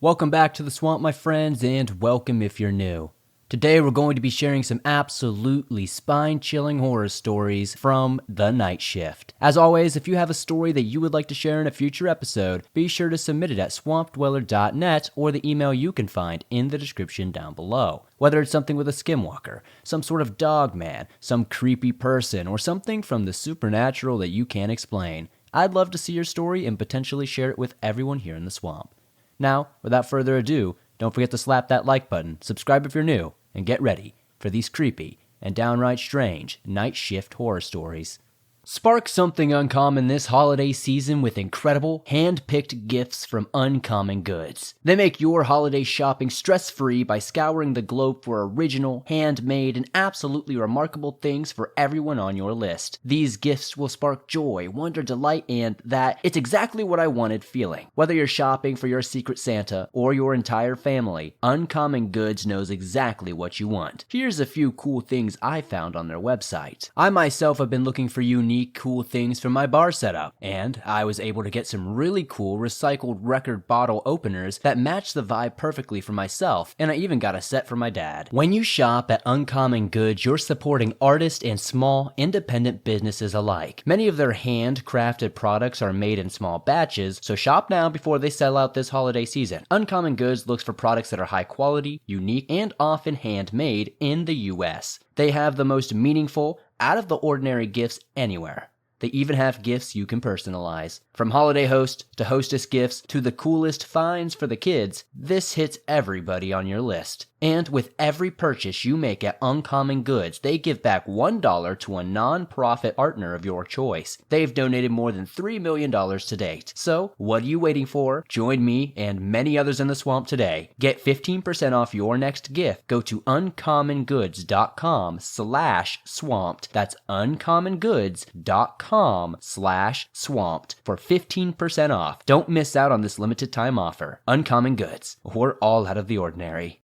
Welcome back to the swamp, my friends, and welcome if you're new. Today we're going to be sharing some absolutely spine-chilling horror stories from the night shift. As always, if you have a story that you would like to share in a future episode, be sure to submit it at swampdweller.net or the email you can find in the description down below. Whether it's something with a skinwalker, some sort of dog man, some creepy person, or something from the supernatural that you can't explain, I'd love to see your story and potentially share it with everyone here in the swamp. Now, without further ado, don't forget to slap that like button, subscribe if you're new, and get ready for these creepy and downright strange night shift horror stories. Spark something uncommon this holiday season with incredible, hand-picked gifts from Uncommon Goods. They make your holiday shopping stress-free by scouring the globe for original, handmade, and absolutely remarkable things for everyone on your list. These gifts will spark joy, wonder, delight, and that it's exactly what I wanted feeling. Whether you're shopping for your secret Santa or your entire family, Uncommon Goods knows exactly what you want. Here's a few cool things I found on their website. I myself have been looking for unique, cool things for my bar setup, and I was able to get some really cool recycled record bottle openers that match the vibe perfectly for myself, and I even got a set for my dad. When you shop at Uncommon Goods, you're supporting artists and small, independent businesses alike. Many of their handcrafted products are made in small batches, so shop now before they sell out this holiday season. Uncommon Goods looks for products that are high quality, unique, and often handmade in the US. They have the most meaningful, out-of-the-ordinary gifts anywhere. They even have gifts you can personalize. From holiday host to hostess gifts to the coolest finds for the kids, this hits everybody on your list. And with every purchase you make at Uncommon Goods, they give back $1 to a non-profit partner of your choice. They've donated more than $3 million to date. So, what are you waiting for? Join me and many others in the swamp today. Get 15% off your next gift. Go to uncommongoods.com/swamped. That's uncommongoods.com/swamped for 15% off. Don't miss out on this limited time offer. Uncommon Goods. We're all out of the ordinary.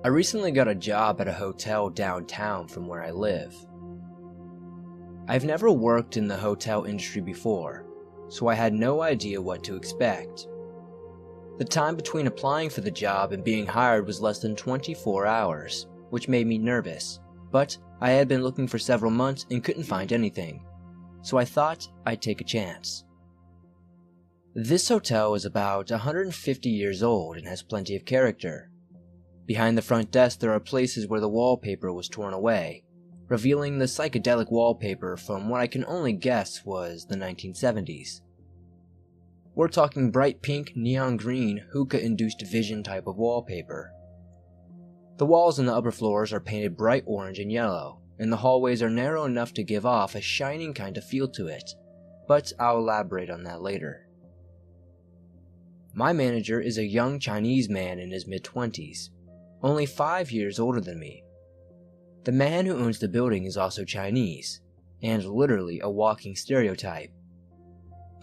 I recently got a job at a hotel downtown from where I live. I've never worked in the hotel industry before, so I had no idea what to expect. The time between applying for the job and being hired was less than 24 hours, which made me nervous, but I had been looking for several months and couldn't find anything, so I thought I'd take a chance. This hotel is about 150 years old and has plenty of character. Behind the front desk there are places where the wallpaper was torn away, revealing the psychedelic wallpaper from what I can only guess was the 1970s. We're talking bright pink, neon green, hookah-induced vision type of wallpaper. The walls on the upper floors are painted bright orange and yellow, and the hallways are narrow enough to give off a shining kind of feel to it, but I'll elaborate on that later. My manager is a young Chinese man in his mid-20s. Only 5 years older than me. The man who owns the building is also Chinese, and literally a walking stereotype.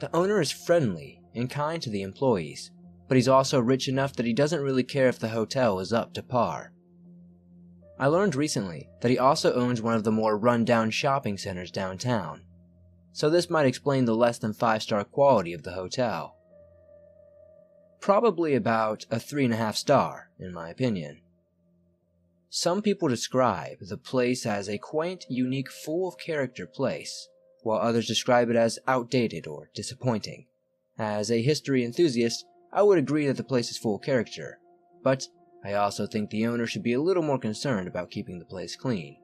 The owner is friendly and kind to the employees, but he's also rich enough that he doesn't really care if the hotel is up to par. I learned recently that he also owns one of the more run-down shopping centers downtown, so this might explain the less than 5-star quality of the hotel. Probably about a 3.5 star, in my opinion. Some people describe the place as a quaint, unique, full of character place, while others describe it as outdated or disappointing. As a history enthusiast, I would agree that the place is full of character, but I also think the owner should be a little more concerned about keeping the place clean.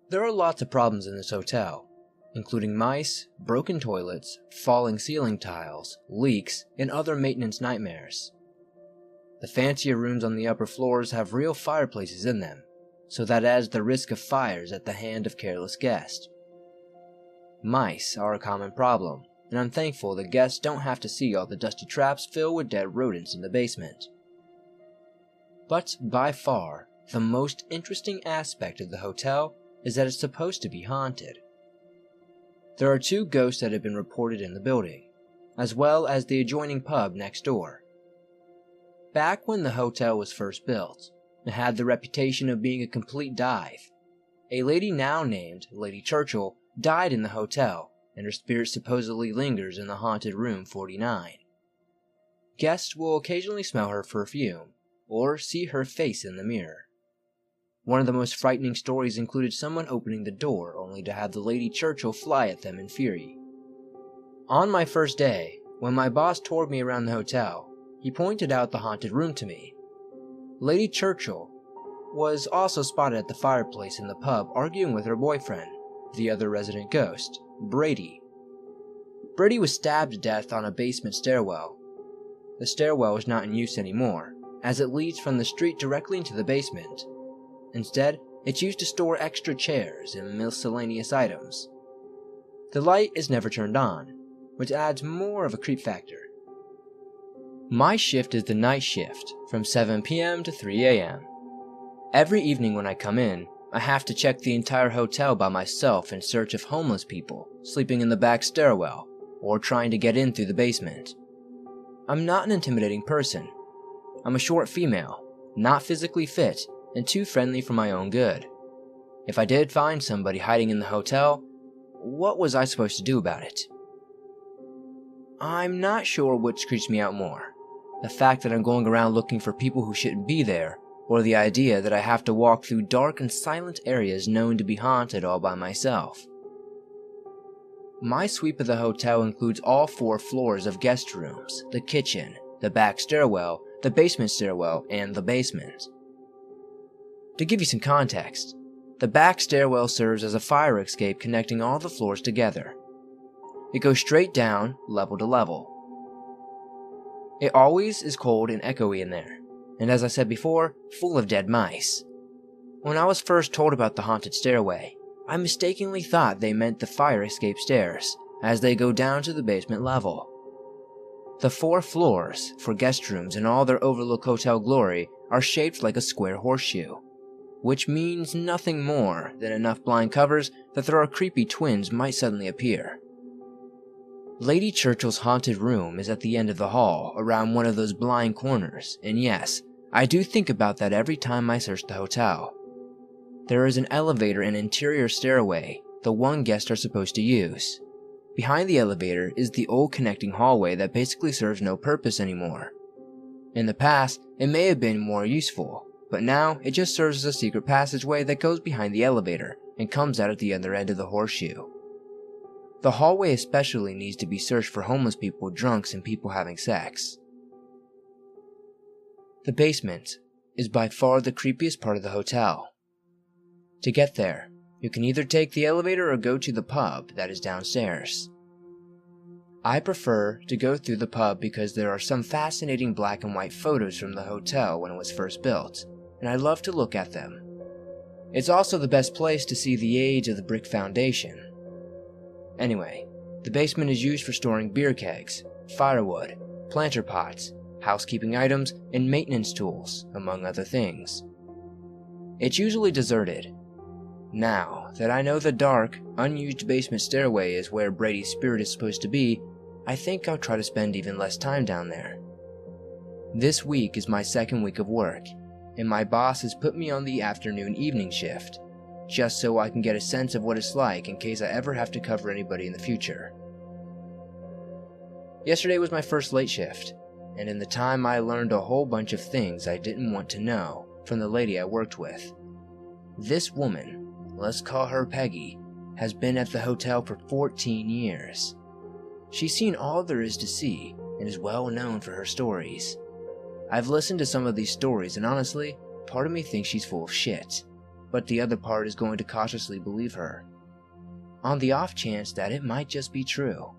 There are lots of problems in this hotel, including mice, broken toilets, falling ceiling tiles, leaks, and other maintenance nightmares. The fancier rooms on the upper floors have real fireplaces in them, so that adds the risk of fires at the hand of careless guests. Mice are a common problem, and I'm thankful that guests don't have to see all the dusty traps filled with dead rodents in the basement. But by far, the most interesting aspect of the hotel is that it's supposed to be haunted. There are 2 ghosts that have been reported in the building, as well as the adjoining pub next door. Back when the hotel was first built, it had the reputation of being a complete dive. A lady now named Lady Churchill died in the hotel, and her spirit supposedly lingers in the haunted room 49. Guests will occasionally smell her perfume, or see her face in the mirror. One of the most frightening stories included someone opening the door only to have the Lady Churchill fly at them in fury. On my first day, when my boss toured me around the hotel, he pointed out the haunted room to me. Lady Churchill was also spotted at the fireplace in the pub arguing with her boyfriend, the other resident ghost, Brady. Brady was stabbed to death on a basement stairwell. The stairwell is not in use anymore, as it leads from the street directly into the basement. Instead, it's used to store extra chairs and miscellaneous items. The light is never turned on, which adds more of a creep factor. My shift is the night shift, from 7 p.m. to 3 a.m. Every evening when I come in, I have to check the entire hotel by myself in search of homeless people sleeping in the back stairwell or trying to get in through the basement. I'm not an intimidating person. I'm a short female, not physically fit, and too friendly for my own good. If I did find somebody hiding in the hotel, what was I supposed to do about it? I'm not sure which creeps me out more. The fact that I'm going around looking for people who shouldn't be there, or the idea that I have to walk through dark and silent areas known to be haunted all by myself. My sweep of the hotel includes all 4 floors of guest rooms, the kitchen, the back stairwell, the basement stairwell, and the basement. To give you some context, the back stairwell serves as a fire escape connecting all the floors together. It goes straight down, level to level. It always is cold and echoey in there, and as I said before, full of dead mice. When I was first told about the haunted stairway, I mistakenly thought they meant the fire escape stairs, as they go down to the basement level. The 4 floors, for guest rooms in all their overlook hotel glory, are shaped like a square horseshoe, which means nothing more than enough blind covers that there are creepy twins might suddenly appear. Lady Churchill's haunted room is at the end of the hall, around one of those blind corners, and yes, I do think about that every time I search the hotel. There is an elevator and interior stairway the one guests are supposed to use. Behind the elevator is the old connecting hallway that basically serves no purpose anymore. In the past, it may have been more useful, but now it just serves as a secret passageway that goes behind the elevator and comes out at the other end of the horseshoe. The hallway especially needs to be searched for homeless people, drunks, and people having sex. The basement is by far the creepiest part of the hotel. To get there, you can either take the elevator or go to the pub that is downstairs. I prefer to go through the pub because there are some fascinating black and white photos from the hotel when it was first built, and I love to look at them. It's also the best place to see the age of the brick foundation. Anyway, the basement is used for storing beer kegs, firewood, planter pots, housekeeping items, and maintenance tools, among other things. It's usually deserted. Now that I know the dark, unused basement stairway is where Brady's spirit is supposed to be, I think I'll try to spend even less time down there. This week is my 2nd week of work, and my boss has put me on the afternoon-evening shift, just so I can get a sense of what it's like in case I ever have to cover anybody in the future. Yesterday was my first late shift, and in the time I learned a whole bunch of things I didn't want to know from the lady I worked with. This woman, let's call her Peggy, has been at the hotel for 14 years. She's seen all there is to see and is well known for her stories. I've listened to some of these stories and honestly, part of me thinks she's full of shit, but the other part is going to cautiously believe her, on the off chance that it might just be true.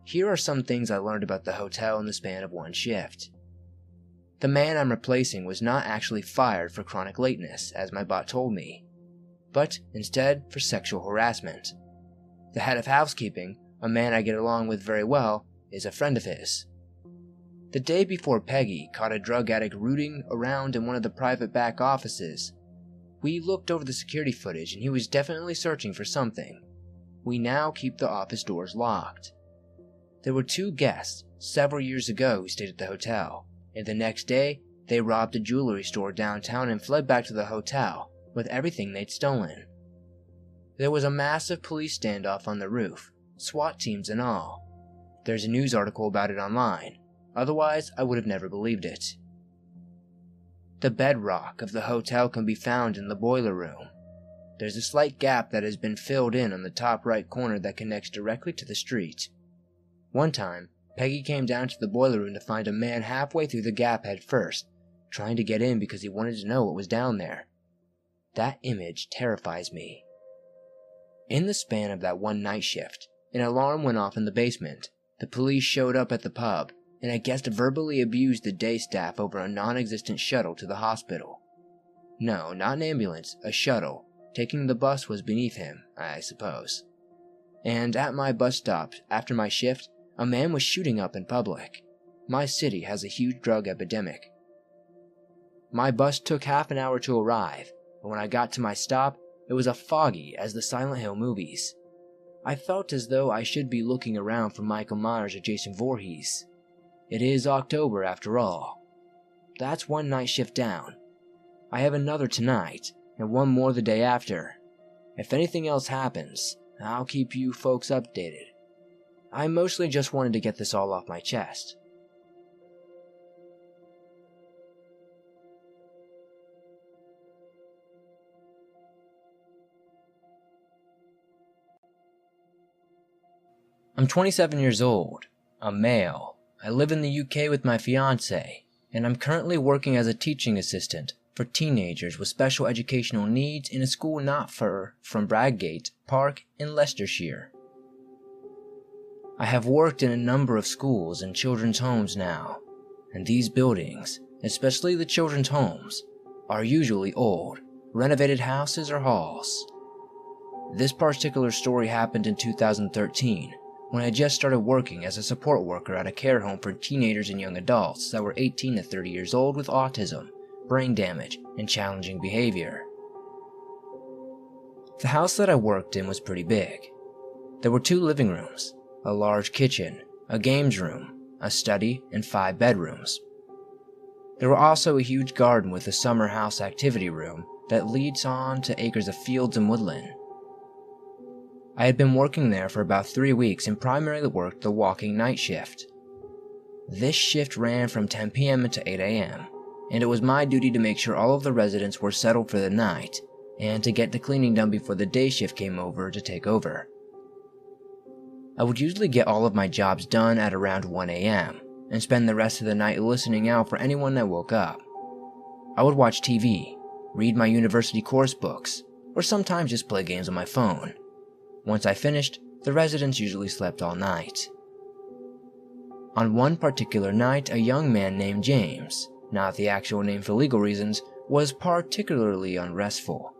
Here are some things I learned about the hotel in the span of one shift. The man I'm replacing was not actually fired for chronic lateness, as my bot told me, but instead for sexual harassment. The head of housekeeping, a man I get along with very well, is a friend of his. The day before Peggy caught a drug addict rooting around in one of the private back offices, we looked over the security footage and he was definitely searching for something. We now keep the office doors locked. There were 2 guests several years ago who stayed at the hotel, and the next day they robbed a jewelry store downtown and fled back to the hotel with everything they'd stolen. There was a massive police standoff on the roof, SWAT teams and all. There's a news article about it online, otherwise I would have never believed it. The bedrock of the hotel can be found in the boiler room. There's a slight gap that has been filled in on the top right corner that connects directly to the street. One time, Peggy came down to the boiler room to find a man halfway through the gap head first, trying to get in because he wanted to know what was down there. That image terrifies me. In the span of that one night shift, an alarm went off in the basement. The police showed up at the pub, and a guest verbally abused the day staff over a non-existent shuttle to the hospital. No, not an ambulance, a shuttle. Taking the bus was beneath him, I suppose. And at my bus stop, after my shift, a man was shooting up in public. My city has a huge drug epidemic. My bus took half an hour to arrive, but when I got to my stop, it was as foggy as the Silent Hill movies. I felt as though I should be looking around for Michael Myers or Jason Voorhees. It is October after all. That's one night shift down. I have another tonight, and one more the day after. If anything else happens, I'll keep you folks updated. I mostly just wanted to get this all off my chest. I'm 27 years old, a male. I live in the UK with my fiance, and I'm currently working as a teaching assistant for teenagers with special educational needs in a school not far from Bradgate Park in Leicestershire. I have worked in a number of schools and children's homes now, and these buildings, especially the children's homes, are usually old, renovated houses or halls. This particular story happened in 2013, when I just started working as a support worker at a care home for teenagers and young adults that were 18 to 30 years old with autism, brain damage, and challenging behavior. The house that I worked in was pretty big. There were 2 living rooms, a large kitchen, a games room, a study, and 5 bedrooms. There were also a huge garden with a summer house activity room that leads on to acres of fields and woodland. I had been working there for about 3 weeks and primarily worked the walking night shift. This shift ran from 10 p.m. to 8 a.m., and it was my duty to make sure all of the residents were settled for the night, and to get the cleaning done before the day shift came over to take over. I would usually get all of my jobs done at around 1 a.m., and spend the rest of the night listening out for anyone that woke up. I would watch TV, read my university course books, or sometimes just play games on my phone. Once I finished, the residents usually slept all night. On one particular night, a young man named James, not the actual name for legal reasons, was particularly unrestful.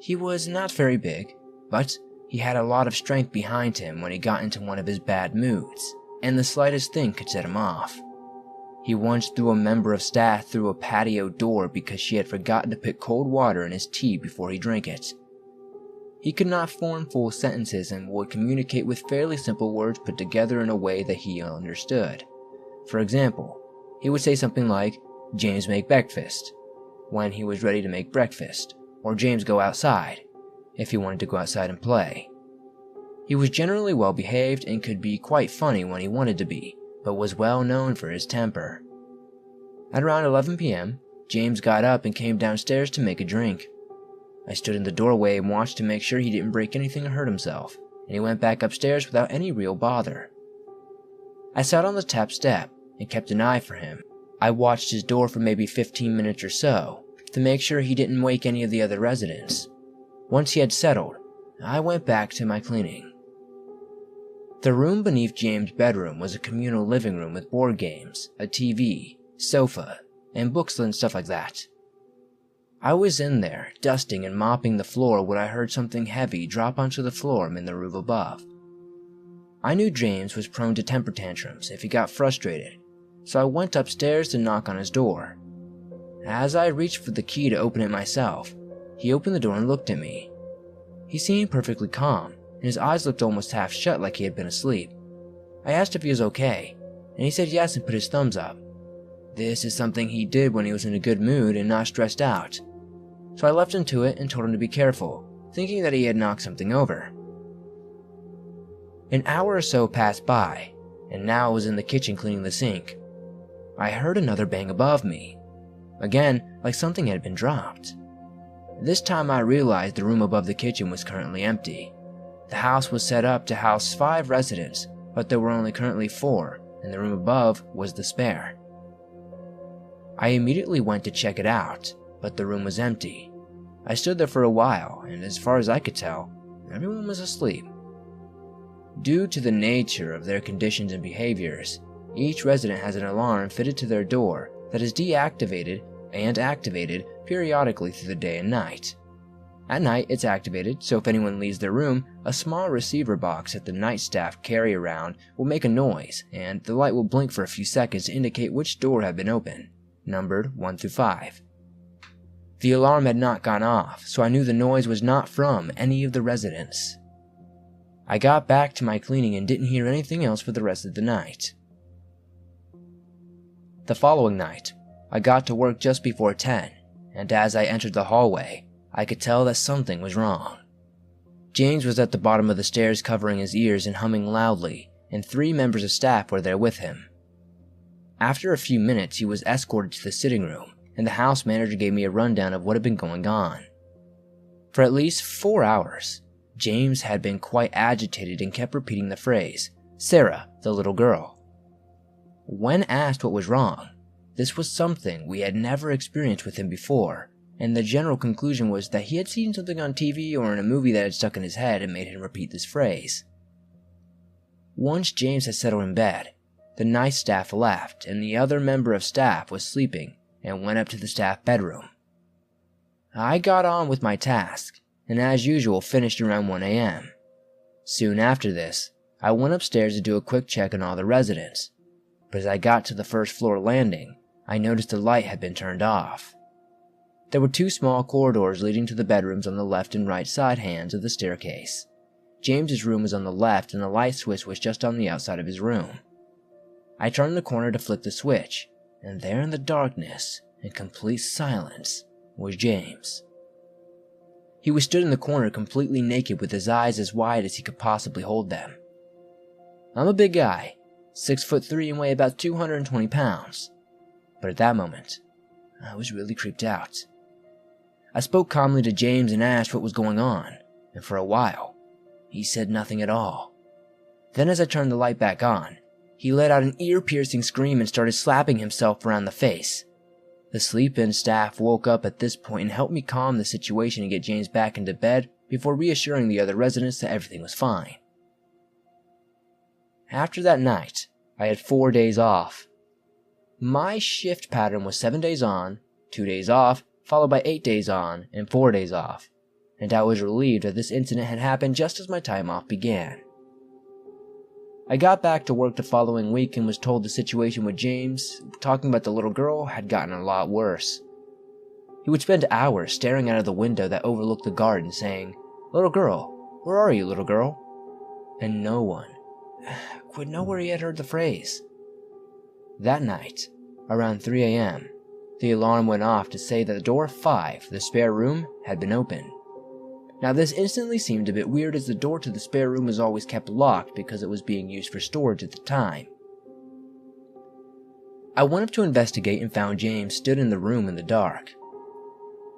He was not very big, but he had a lot of strength behind him when he got into one of his bad moods, and the slightest thing could set him off. He once threw a member of staff through a patio door because she had forgotten to put cold water in his tea before he drank it. He could not form full sentences and would communicate with fairly simple words put together in a way that he understood. For example, he would say something like, "James make breakfast," when he was ready to make breakfast, or "James go outside," if he wanted to go outside and play. He was generally well behaved and could be quite funny when he wanted to be, but was well known for his temper. At around 11 p.m., James got up and came downstairs to make a drink. I stood in the doorway and watched to make sure he didn't break anything or hurt himself, and he went back upstairs without any real bother. I sat on the top step and kept an eye for him. I watched his door for maybe 15 minutes or so to make sure he didn't wake any of the other residents. Once he had settled, I went back to my cleaning. The room beneath James' bedroom was a communal living room with board games, a TV, sofa, and books and stuff like that. I was in there, dusting and mopping the floor when I heard something heavy drop onto the floor in the room above. I knew James was prone to temper tantrums if he got frustrated, so I went upstairs to knock on his door. As I reached for the key to open it myself, he opened the door and looked at me. He seemed perfectly calm, and his eyes looked almost half shut like he had been asleep. I asked if he was okay, and he said yes and put his thumbs up. This is something he did when he was in a good mood and not stressed out. So I left him to it and told him to be careful, thinking that he had knocked something over. An hour or so passed by, and now I was in the kitchen cleaning the sink. I heard another bang above me. Again, like something had been dropped. This time I realized the room above the kitchen was currently empty. The house was set up to house 5 residents, but there were only currently 4, and the room above was the spare. I immediately went to check it out, but the room was empty. I stood there for a while, and as far as I could tell, everyone was asleep. Due to the nature of their conditions and behaviors, each resident has an alarm fitted to their door that is deactivated and activated periodically through the day and night. At night, it's activated, so if anyone leaves their room, a small receiver box that the night staff carry around will make a noise, and the light will blink for a few seconds to indicate which door had been opened, numbered 1 through 5. The alarm had not gone off, so I knew the noise was not from any of the residents. I got back to my cleaning and didn't hear anything else for the rest of the night. The following night, I got to work just before 10, and as I entered the hallway, I could tell that something was wrong. James was at the bottom of the stairs covering his ears and humming loudly, and 3 members of staff were there with him. After a few minutes, he was escorted to the sitting room, and the house manager gave me a rundown of what had been going on. For at least 4 hours, James had been quite agitated and kept repeating the phrase, "Sarah, the little girl." When asked what was wrong, this was something we had never experienced with him before, and the general conclusion was that he had seen something on TV or in a movie that had stuck in his head and made him repeat this phrase. Once James had settled in bed, the night staff left and the other member of staff was sleeping and went up to the staff bedroom. I got on with my task, and as usual finished around 1 a.m. Soon after this, I went upstairs to do a quick check on all the residents, but as I got to the first floor landing, I noticed the light had been turned off. There were 2 small corridors leading to the bedrooms on the left and right side hands of the staircase. James's room was on the left and the light switch was just on the outside of his room. I turned the corner to flick the switch, and there in the darkness, in complete silence, was James. He was stood in the corner completely naked with his eyes as wide as he could possibly hold them. I'm a big guy, 6'3" and weigh about 220 pounds, but at that moment, I was really creeped out. I spoke calmly to James and asked what was going on, and for a while, he said nothing at all. Then as I turned the light back on, he let out an ear-piercing scream and started slapping himself around the face. The sleep-in staff woke up at this point and helped me calm the situation and get James back into bed before reassuring the other residents that everything was fine. After that night, I had 4 days off. My shift pattern was 7 days on, 2 days off, followed by 8 days on and 4 days off, and I was relieved that this incident had happened just as my time off began. I got back to work the following week and was told the situation with James, talking about the little girl, had gotten a lot worse. He would spend hours staring out of the window that overlooked the garden saying, "Little girl, where are you, little girl?" And no one would know where he had heard the phrase. That night, around 3 a.m., the alarm went off to say that the door 5, the spare room, had been opened. Now this instantly seemed a bit weird as the door to the spare room was always kept locked because it was being used for storage at the time. I went up to investigate and found James stood in the room in the dark.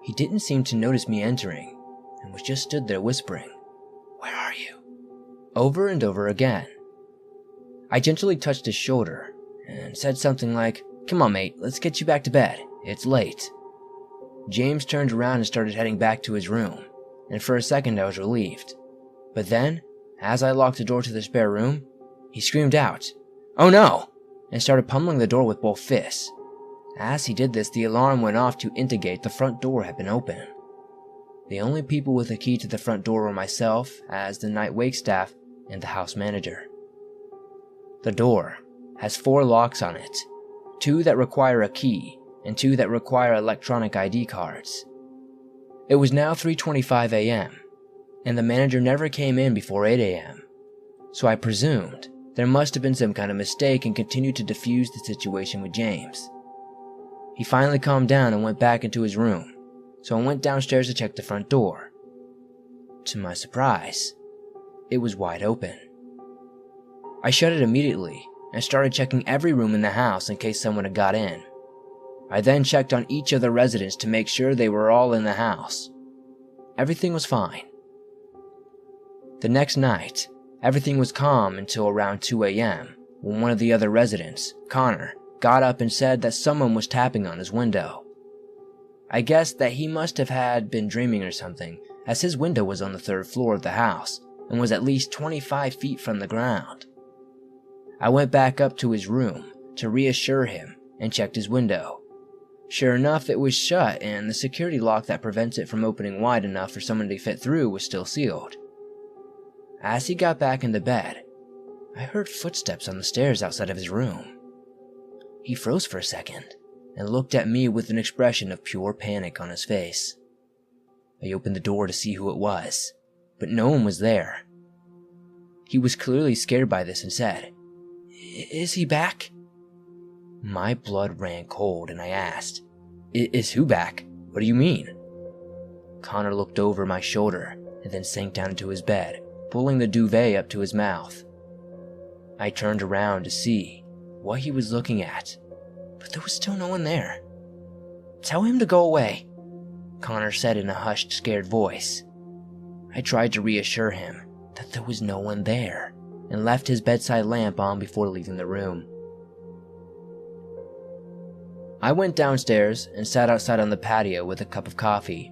He didn't seem to notice me entering and was just stood there whispering, "Where are you?" over and over again. I gently touched his shoulder and said something like, "Come on mate, let's get you back to bed, it's late." James turned around and started heading back to his room, and for a second I was relieved. But then, as I locked the door to the spare room, he screamed out, "Oh no!" and started pummeling the door with both fists. As he did this, the alarm went off to indicate the front door had been open. The only people with a key to the front door were myself, as the night wake staff, and the house manager. The door has 4 locks on it, 2 that require a key, and 2 that require electronic ID cards. It was now 3:25 a.m., and the manager never came in before 8 a.m., so I presumed there must have been some kind of mistake and continued to defuse the situation with James. He finally calmed down and went back into his room, so I went downstairs to check the front door. To my surprise, it was wide open. I shut it immediately and started checking every room in the house in case someone had got in. I then checked on each of the residents to make sure they were all in the house. Everything was fine. The next night, everything was calm until around 2 a.m. when one of the other residents, Connor, got up and said that someone was tapping on his window. I guessed that he must have been dreaming or something, as his window was on the 3rd floor of the house and was at least 25 feet from the ground. I went back up to his room to reassure him and checked his window. Sure enough, it was shut and the security lock that prevents it from opening wide enough for someone to fit through was still sealed. As he got back into bed, I heard footsteps on the stairs outside of his room. He froze for a second and looked at me with an expression of pure panic on his face. I opened the door to see who it was, but no one was there. He was clearly scared by this and said, "Is he back?" My blood ran cold and I asked, "Is who back? What do you mean?" Connor looked over my shoulder and then sank down into his bed, pulling the duvet up to his mouth. I turned around to see what he was looking at, but there was still no one there. "Tell him to go away," Connor said in a hushed, scared voice. I tried to reassure him that there was no one there and left his bedside lamp on before leaving the room. I went downstairs and sat outside on the patio with a cup of coffee.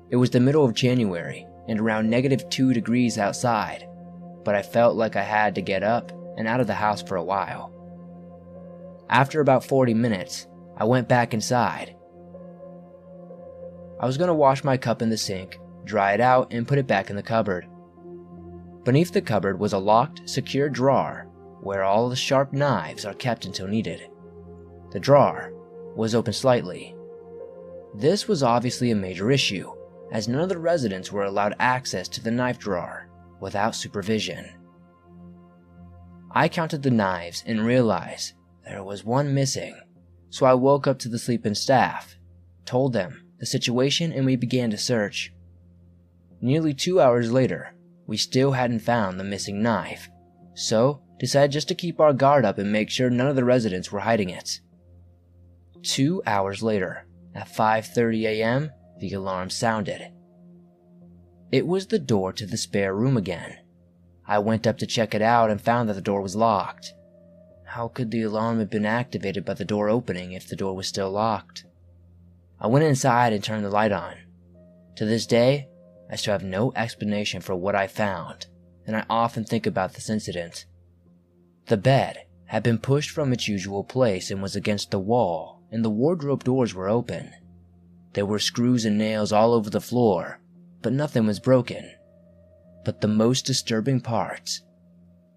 It was the middle of January and around -2 degrees outside, but I felt like I had to get up and out of the house for a while. After about 40 minutes, I went back inside. I was going to wash my cup in the sink, dry it out, and put it back in the cupboard. Beneath the cupboard was a locked, secure drawer where all the sharp knives are kept until needed. The drawer was open slightly. This was obviously a major issue, as none of the residents were allowed access to the knife drawer without supervision. I counted the knives and realized there was one missing, so I woke up to the sleeping staff, told them the situation, and we began to search. Nearly 2 hours later, we still hadn't found the missing knife, so decided just to keep our guard up and make sure none of the residents were hiding it. 2 hours later, at 5:30 a.m., the alarm sounded. It was the door to the spare room again. I went up to check it out and found that the door was locked. How could the alarm have been activated by the door opening if the door was still locked? I went inside and turned the light on. To this day, I still have no explanation for what I found, and I often think about this incident. The bed had been pushed from its usual place and was against the wall, and the wardrobe doors were open. There were screws and nails all over the floor, but nothing was broken. But the most disturbing part,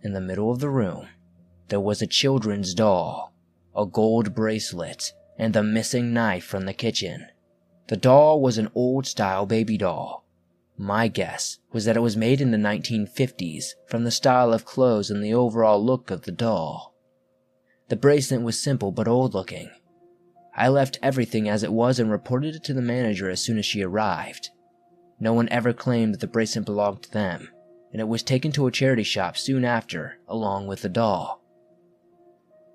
in the middle of the room, there was a children's doll, a gold bracelet, and the missing knife from the kitchen. The doll was an old-style baby doll. My guess was that it was made in the 1950s from the style of clothes and the overall look of the doll. The bracelet was simple but old-looking. I left everything as it was and reported it to the manager as soon as she arrived. No one ever claimed that the bracelet belonged to them, and it was taken to a charity shop soon after, along with the doll.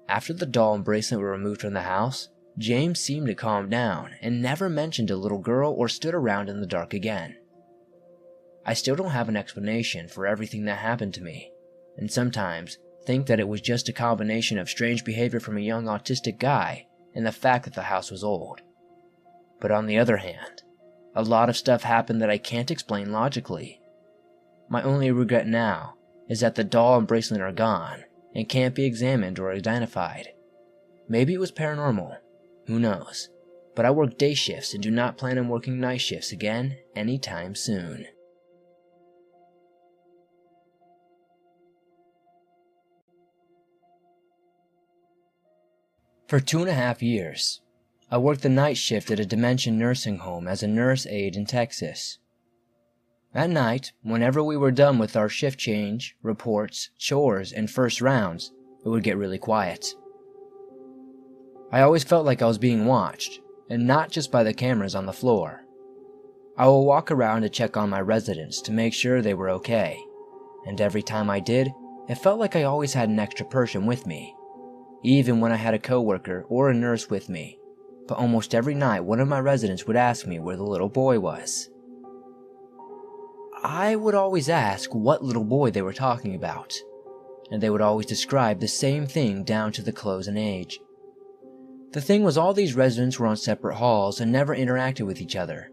After the doll and bracelet were removed from the house, James seemed to calm down and never mentioned a little girl or stood around in the dark again. I still don't have an explanation for everything that happened to me, and sometimes think that it was just a combination of strange behavior from a young autistic guy and the fact that the house was old. But on the other hand, a lot of stuff happened that I can't explain logically. My only regret now is that the doll and bracelet are gone and can't be examined or identified. Maybe it was paranormal, who knows, but I work day shifts and do not plan on working night shifts again anytime soon. For 2.5 years, I worked the night shift at a dementia nursing home as a nurse aide in Texas. At night, whenever we were done with our shift change, reports, chores, and first rounds, it would get really quiet. I always felt like I was being watched, and not just by the cameras on the floor. I will walk around to check on my residents to make sure they were okay, and every time I did, it felt like I always had an extra person with me, even when I had a coworker or a nurse with me. But almost every night, one of my residents would ask me where the little boy was. I would always ask what little boy they were talking about, and they would always describe the same thing down to the clothes and age. The thing was, all these residents were on separate halls and never interacted with each other.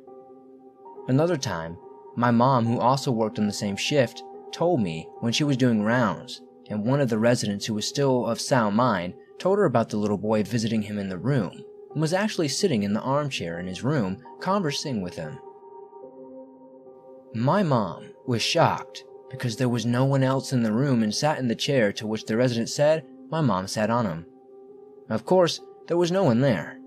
Another time, my mom, who also worked on the same shift, told me when she was doing rounds, and one of the residents who was still of sound mind told her about the little boy visiting him in the room, and was actually sitting in the armchair in his room conversing with him. My mom was shocked because there was no one else in the room and sat in the chair to which the resident said my mom sat on him. Of course, there was no one there.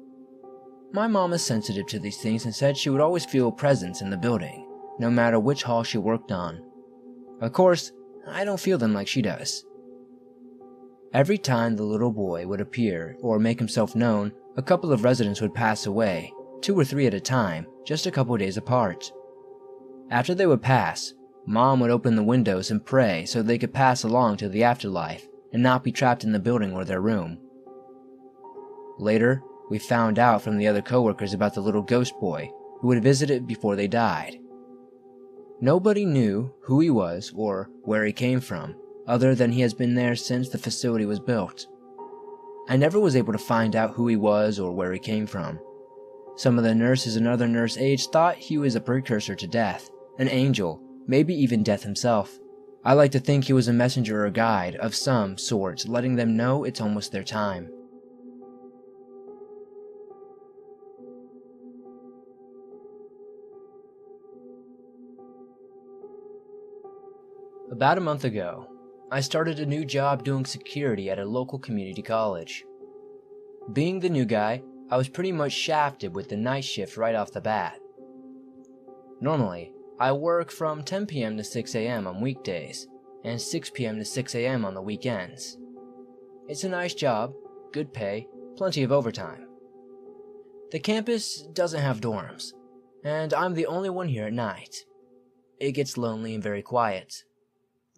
My mom is sensitive to these things and said she would always feel a presence in the building, no matter which hall she worked on. Of course, I don't feel them like she does. Every time the little boy would appear or make himself known, a couple of residents would pass away, 2 or 3 at a time, just a couple days apart. After they would pass, Mom would open the windows and pray so they could pass along to the afterlife and not be trapped in the building or their room. Later, we found out from the other coworkers about the little ghost boy who would visit it before they died. Nobody knew who he was or where he came from, other than he has been there since the facility was built. I never was able to find out who he was or where he came from. Some of the nurses and other nurse aides thought he was a precursor to death, an angel, maybe even death himself. I like to think he was a messenger or guide of some sort, letting them know it's almost their time. About a month ago, I started a new job doing security at a local community college. Being the new guy, I was pretty much shafted with the night shift right off the bat. Normally, I work from 10 p.m. to 6 a.m. on weekdays, and 6 p.m. to 6 a.m. on the weekends. It's a nice job, good pay, plenty of overtime. The campus doesn't have dorms, and I'm the only one here at night. It gets lonely and very quiet.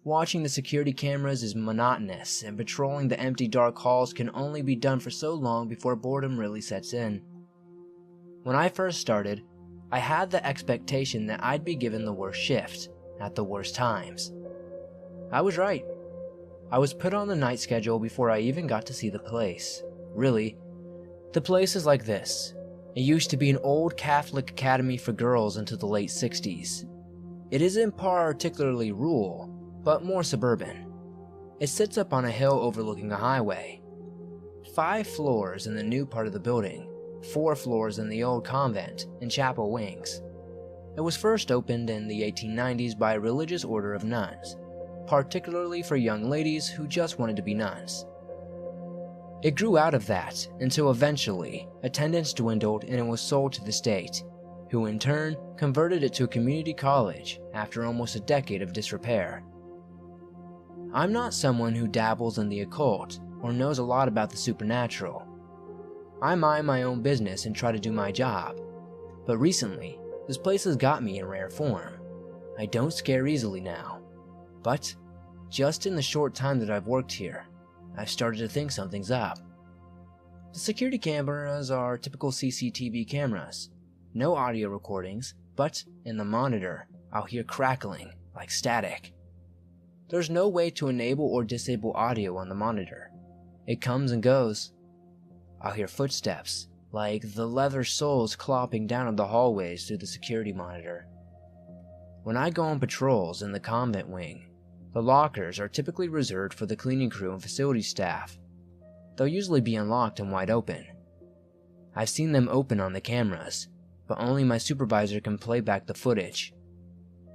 Watching the security cameras is monotonous, and patrolling the empty dark halls can only be done for so long before boredom really sets in. When I first started, I had the expectation that I'd be given the worst shift, at the worst times. I was right. I was put on the night schedule before I even got to see the place. Really, the place is like this. It used to be an old Catholic academy for girls into the late 60s. It isn't particularly rural, but more suburban. It sits up on a hill overlooking a highway. 5 floors in the new part of the building, 4 floors in the old convent and chapel wings. It was first opened in the 1890s by a religious order of nuns, particularly for young ladies who just wanted to be nuns. It grew out of that until eventually attendance dwindled and it was sold to the state, who in turn converted it to a community college after almost a decade of disrepair. I'm not someone who dabbles in the occult or knows a lot about the supernatural. I mind my own business and try to do my job, but recently, this place has got me in rare form. I don't scare easily now, but just in the short time that I've worked here, I've started to think something's up. The security cameras are typical CCTV cameras, no audio recordings, but in the monitor, I'll hear crackling like static. There's no way to enable or disable audio on the monitor. It comes and goes. I'll hear footsteps, like the leather soles clopping down on the hallways through the security monitor. When I go on patrols in the convent wing, the lockers are typically reserved for the cleaning crew and facility staff. They'll usually be unlocked and wide open. I've seen them open on the cameras, but only my supervisor can play back the footage.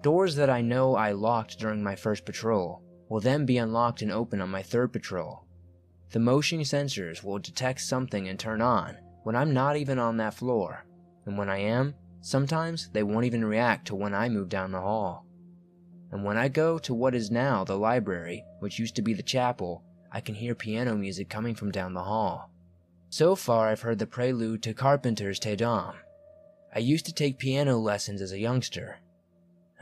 Doors that I know I locked during my first patrol will then be unlocked and open on my third patrol. The motion sensors will detect something and turn on when I'm not even on that floor, and when I am, sometimes they won't even react to when I move down the hall. And when I go to what is now the library, which used to be the chapel, I can hear piano music coming from down the hall. So far I've heard the prelude to Carpenter's Te Deum. I used to take piano lessons as a youngster.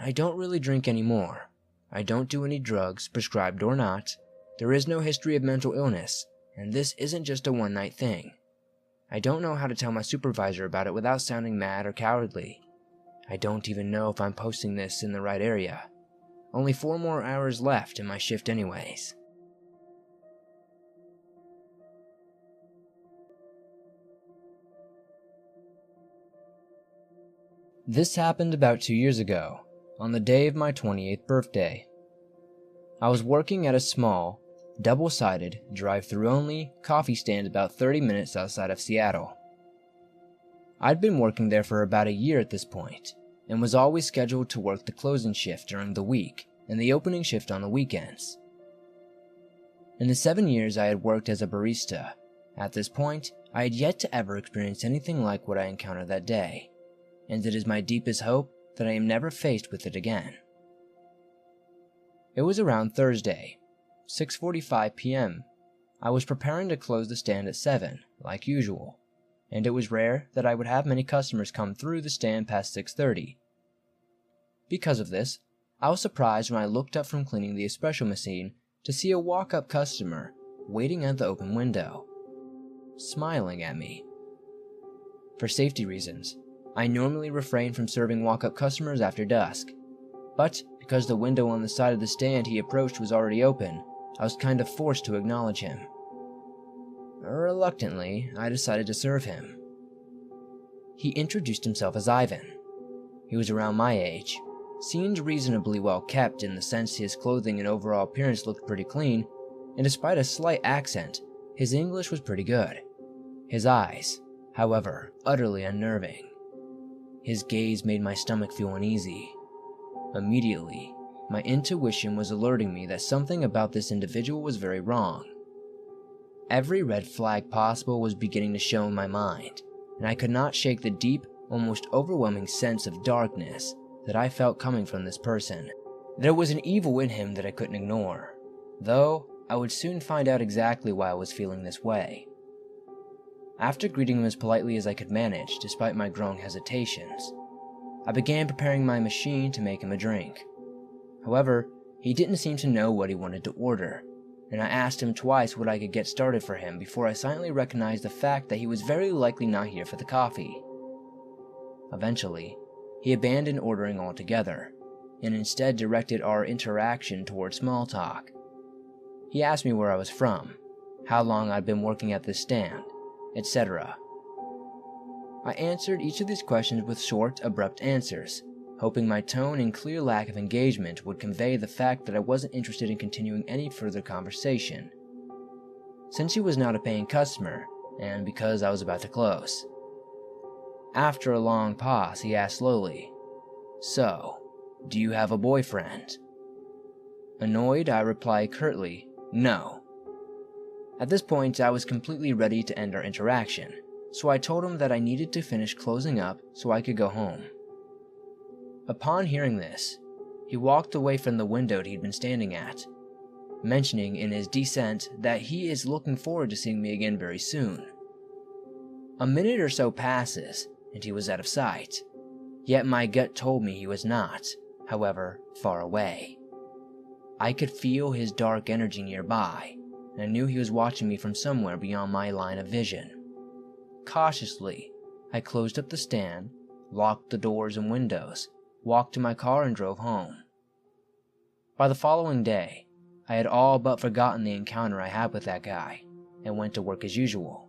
I don't really drink anymore. I don't do any drugs, prescribed or not, There is no history of mental illness, and this isn't just a one-night thing. I don't know how to tell my supervisor about it without sounding mad or cowardly. I don't even know if I'm posting this in the right area. Only 4 more hours left in my shift anyways. This happened about 2 years ago, on the day of my 28th birthday. I was working at a small, double-sided, drive-through only coffee stand about 30 minutes outside of Seattle. I'd been working there for about a year at this point, and was always scheduled to work the closing shift during the week and the opening shift on the weekends. In the 7 years I had worked as a barista, at this point I had yet to ever experience anything like what I encountered that day, and it is my deepest hope that I am never faced with it again. It was around Thursday, 6:45 p.m. I was preparing to close the stand at 7, like usual, and it was rare that I would have many customers come through the stand past 6:30. Because of this, I was surprised when I looked up from cleaning the espresso machine to see a walk-up customer waiting at the open window, smiling at me. For safety reasons, I normally refrain from serving walk-up customers after dusk, but because the window on the side of the stand he approached was already open, I was kind of forced to acknowledge him. Reluctantly, I decided to serve him. He introduced himself as Ivan. He was around my age, seemed reasonably well kept in the sense his clothing and overall appearance looked pretty clean, and despite a slight accent, his English was pretty good. His eyes, however, utterly unnerving. His gaze made my stomach feel uneasy. Immediately, my intuition was alerting me that something about this individual was very wrong. Every red flag possible was beginning to show in my mind, and I could not shake the deep, almost overwhelming sense of darkness that I felt coming from this person. There was an evil in him that I couldn't ignore, though I would soon find out exactly why I was feeling this way. After greeting him as politely as I could manage, despite my growing hesitations, I began preparing my machine to make him a drink. However, he didn't seem to know what he wanted to order, and I asked him twice what I could get started for him before I silently recognized the fact that he was very likely not here for the coffee. Eventually, he abandoned ordering altogether, and instead directed our interaction toward small talk. He asked me where I was from, how long I'd been working at this stand, etc. I answered each of these questions with short, abrupt answers, hoping my tone and clear lack of engagement would convey the fact that I wasn't interested in continuing any further conversation. Since he was not a paying customer, and because I was about to close. After a long pause, he asked slowly, "So, do you have a boyfriend?" Annoyed, I replied curtly, "No." At this point, I was completely ready to end our interaction, so I told him that I needed to finish closing up so I could go home. Upon hearing this, he walked away from the window he'd been standing at, mentioning in his descent that he is looking forward to seeing me again very soon. A minute or so passes, and he was out of sight, yet my gut told me he was not, however, far away. I could feel his dark energy nearby, and I knew he was watching me from somewhere beyond my line of vision. Cautiously, I closed up the stand, locked the doors and windows, walked to my car and drove home. By the following day, I had all but forgotten the encounter I had with that guy, and went to work as usual.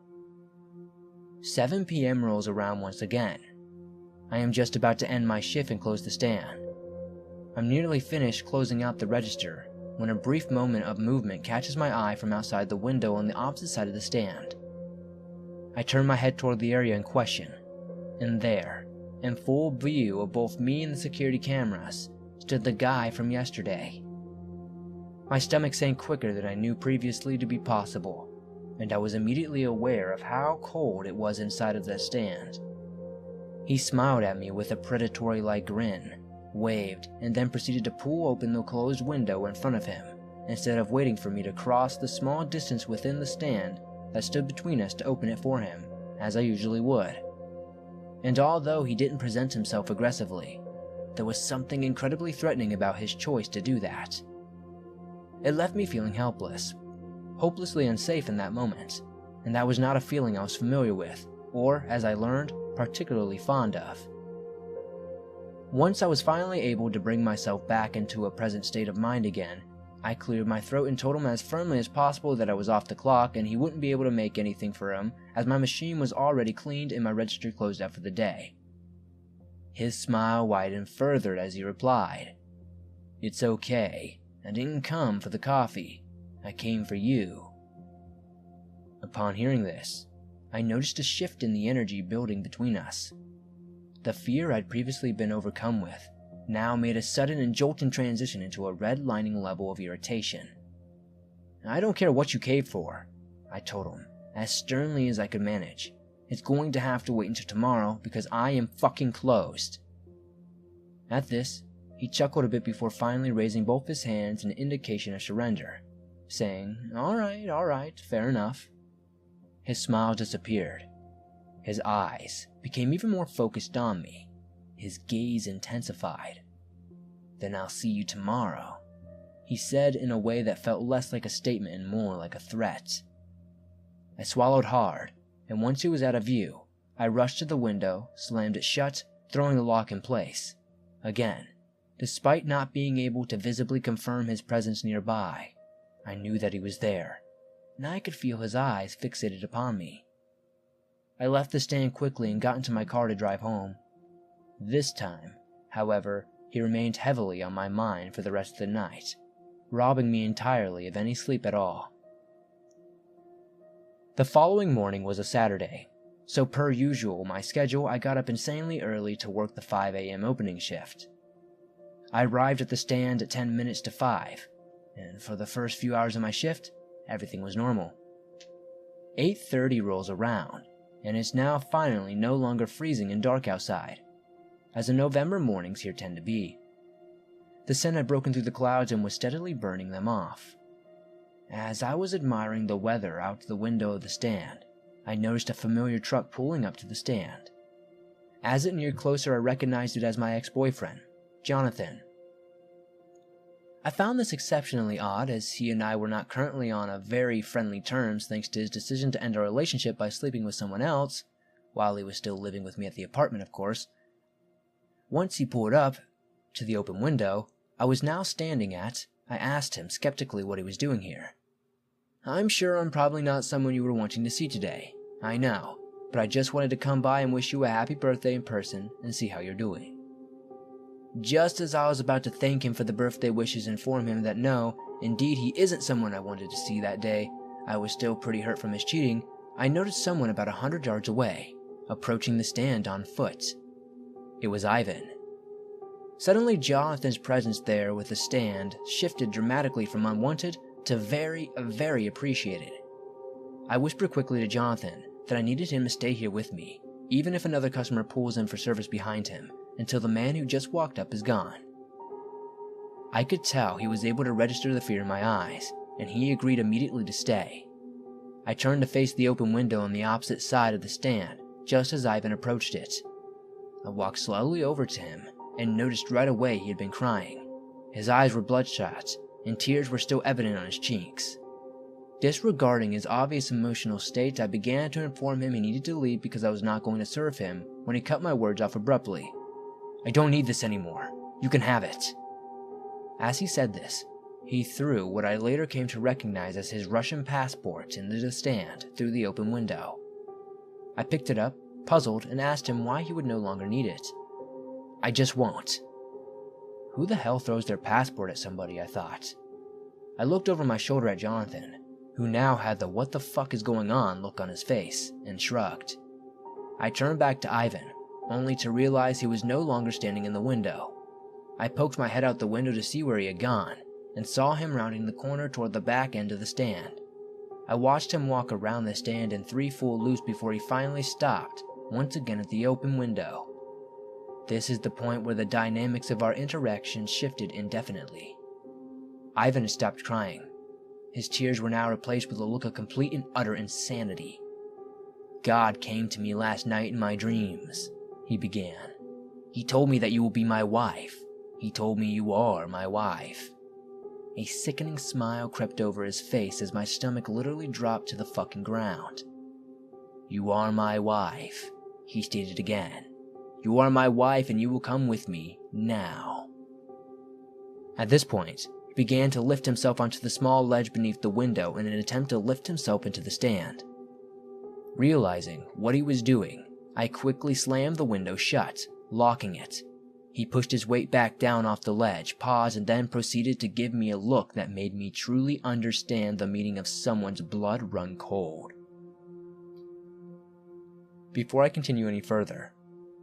7 p.m. rolls around once again. I am just about to end my shift and close the stand. I'm nearly finished closing out the register when a brief moment of movement catches my eye from outside the window on the opposite side of the stand. I turn my head toward the area in question, and there, in full view of both me and the security cameras, stood the guy from yesterday. My stomach sank quicker than I knew previously to be possible, and I was immediately aware of how cold it was inside of that stand. He smiled at me with a predatory-like grin, waved, and then proceeded to pull open the closed window in front of him, instead of waiting for me to cross the small distance within the stand that stood between us to open it for him, as I usually would. And although he didn't present himself aggressively, there was something incredibly threatening about his choice to do that. It left me feeling helpless, hopelessly unsafe in that moment, and that was not a feeling I was familiar with, or, as I learned, particularly fond of. Once I was finally able to bring myself back into a present state of mind again, I cleared my throat and told him as firmly as possible that I was off the clock and he wouldn't be able to make anything for him as my machine was already cleaned and my register closed out for the day. His smile widened further as he replied, "It's okay. I didn't come for the coffee. I came for you." Upon hearing this, I noticed a shift in the energy building between us. The fear I'd previously been overcome with now made a sudden and jolting transition into a redlining level of irritation. "I don't care what you caved for," I told him, as sternly as I could manage. "It's going to have to wait until tomorrow because I am fucking closed." At this, he chuckled a bit before finally raising both his hands in an indication of surrender, saying, all right, fair enough." His smile disappeared. His eyes became even more focused on me. His gaze intensified. "Then I'll see you tomorrow," he said in a way that felt less like a statement and more like a threat. I swallowed hard, and once he was out of view, I rushed to the window, slammed it shut, throwing the lock in place. Again, despite not being able to visibly confirm his presence nearby, I knew that he was there, and I could feel his eyes fixated upon me. I left the stand quickly and got into my car to drive home. This time, however, he remained heavily on my mind for the rest of the night, robbing me entirely of any sleep at all. The following morning was a Saturday, so per usual my schedule I got up insanely early to work the 5 a.m. opening shift. I arrived at the stand at 10 minutes to 5, and for the first few hours of my shift, everything was normal. 8:30 rolls around, and it's now finally no longer freezing and dark outside, as the November mornings here tend to be. The sun had broken through the clouds and was steadily burning them off. As I was admiring the weather out the window of the stand, I noticed a familiar truck pulling up to the stand. As it neared closer, I recognized it as my ex-boyfriend, Jonathan. I found this exceptionally odd, as he and I were not currently on a very friendly terms thanks to his decision to end our relationship by sleeping with someone else, while he was still living with me at the apartment, of course. Once he pulled up to the open window I was now standing at, I asked him skeptically what he was doing here. "I'm sure I'm probably not someone you were wanting to see today, I know, but I just wanted to come by and wish you a happy birthday in person and see how you're doing." Just as I was about to thank him for the birthday wishes and inform him that no, indeed he isn't someone I wanted to see that day, I was still pretty hurt from his cheating, I noticed someone about 100 yards away, approaching the stand on foot. It was Ivan. Suddenly Jonathan's presence there with the stand shifted dramatically from unwanted to very, very appreciated. I whispered quickly to Jonathan that I needed him to stay here with me, even if another customer pulls in for service behind him, until the man who just walked up is gone. I could tell he was able to register the fear in my eyes, and he agreed immediately to stay. I turned to face the open window on the opposite side of the stand, just as Ivan approached it. I walked slowly over to him, and noticed right away he had been crying. His eyes were bloodshot, and tears were still evident on his cheeks. Disregarding his obvious emotional state, I began to inform him he needed to leave because I was not going to serve him, when he cut my words off abruptly. "I don't need this anymore. You can have it." As he said this, he threw what I later came to recognize as his Russian passport into the stand through the open window. I picked it up, puzzled, and asked him why he would no longer need it. "I just won't." Who the hell throws their passport at somebody, I thought. I looked over my shoulder at Jonathan, who now had the "what the fuck is going on" look on his face, and shrugged. I turned back to Ivan, only to realize he was no longer standing in the window. I poked my head out the window to see where he had gone, and saw him rounding the corner toward the back end of the stand. I watched him walk around the stand in 3 full loops before he finally stopped, once again at the open window. This is the point where the dynamics of our interaction shifted indefinitely. Ivan had stopped crying. His tears were now replaced with a look of complete and utter insanity. "God came to me last night in my dreams," he began. "He told me that you will be my wife. He told me you are my wife." A sickening smile crept over his face as my stomach literally dropped to the fucking ground. "You are my wife," he stated again. "You are my wife and you will come with me now." At this point, he began to lift himself onto the small ledge beneath the window in an attempt to lift himself into the stand. Realizing what he was doing, I quickly slammed the window shut, locking it. He pushed his weight back down off the ledge, paused, and then proceeded to give me a look that made me truly understand the meaning of someone's blood run cold. Before I continue any further,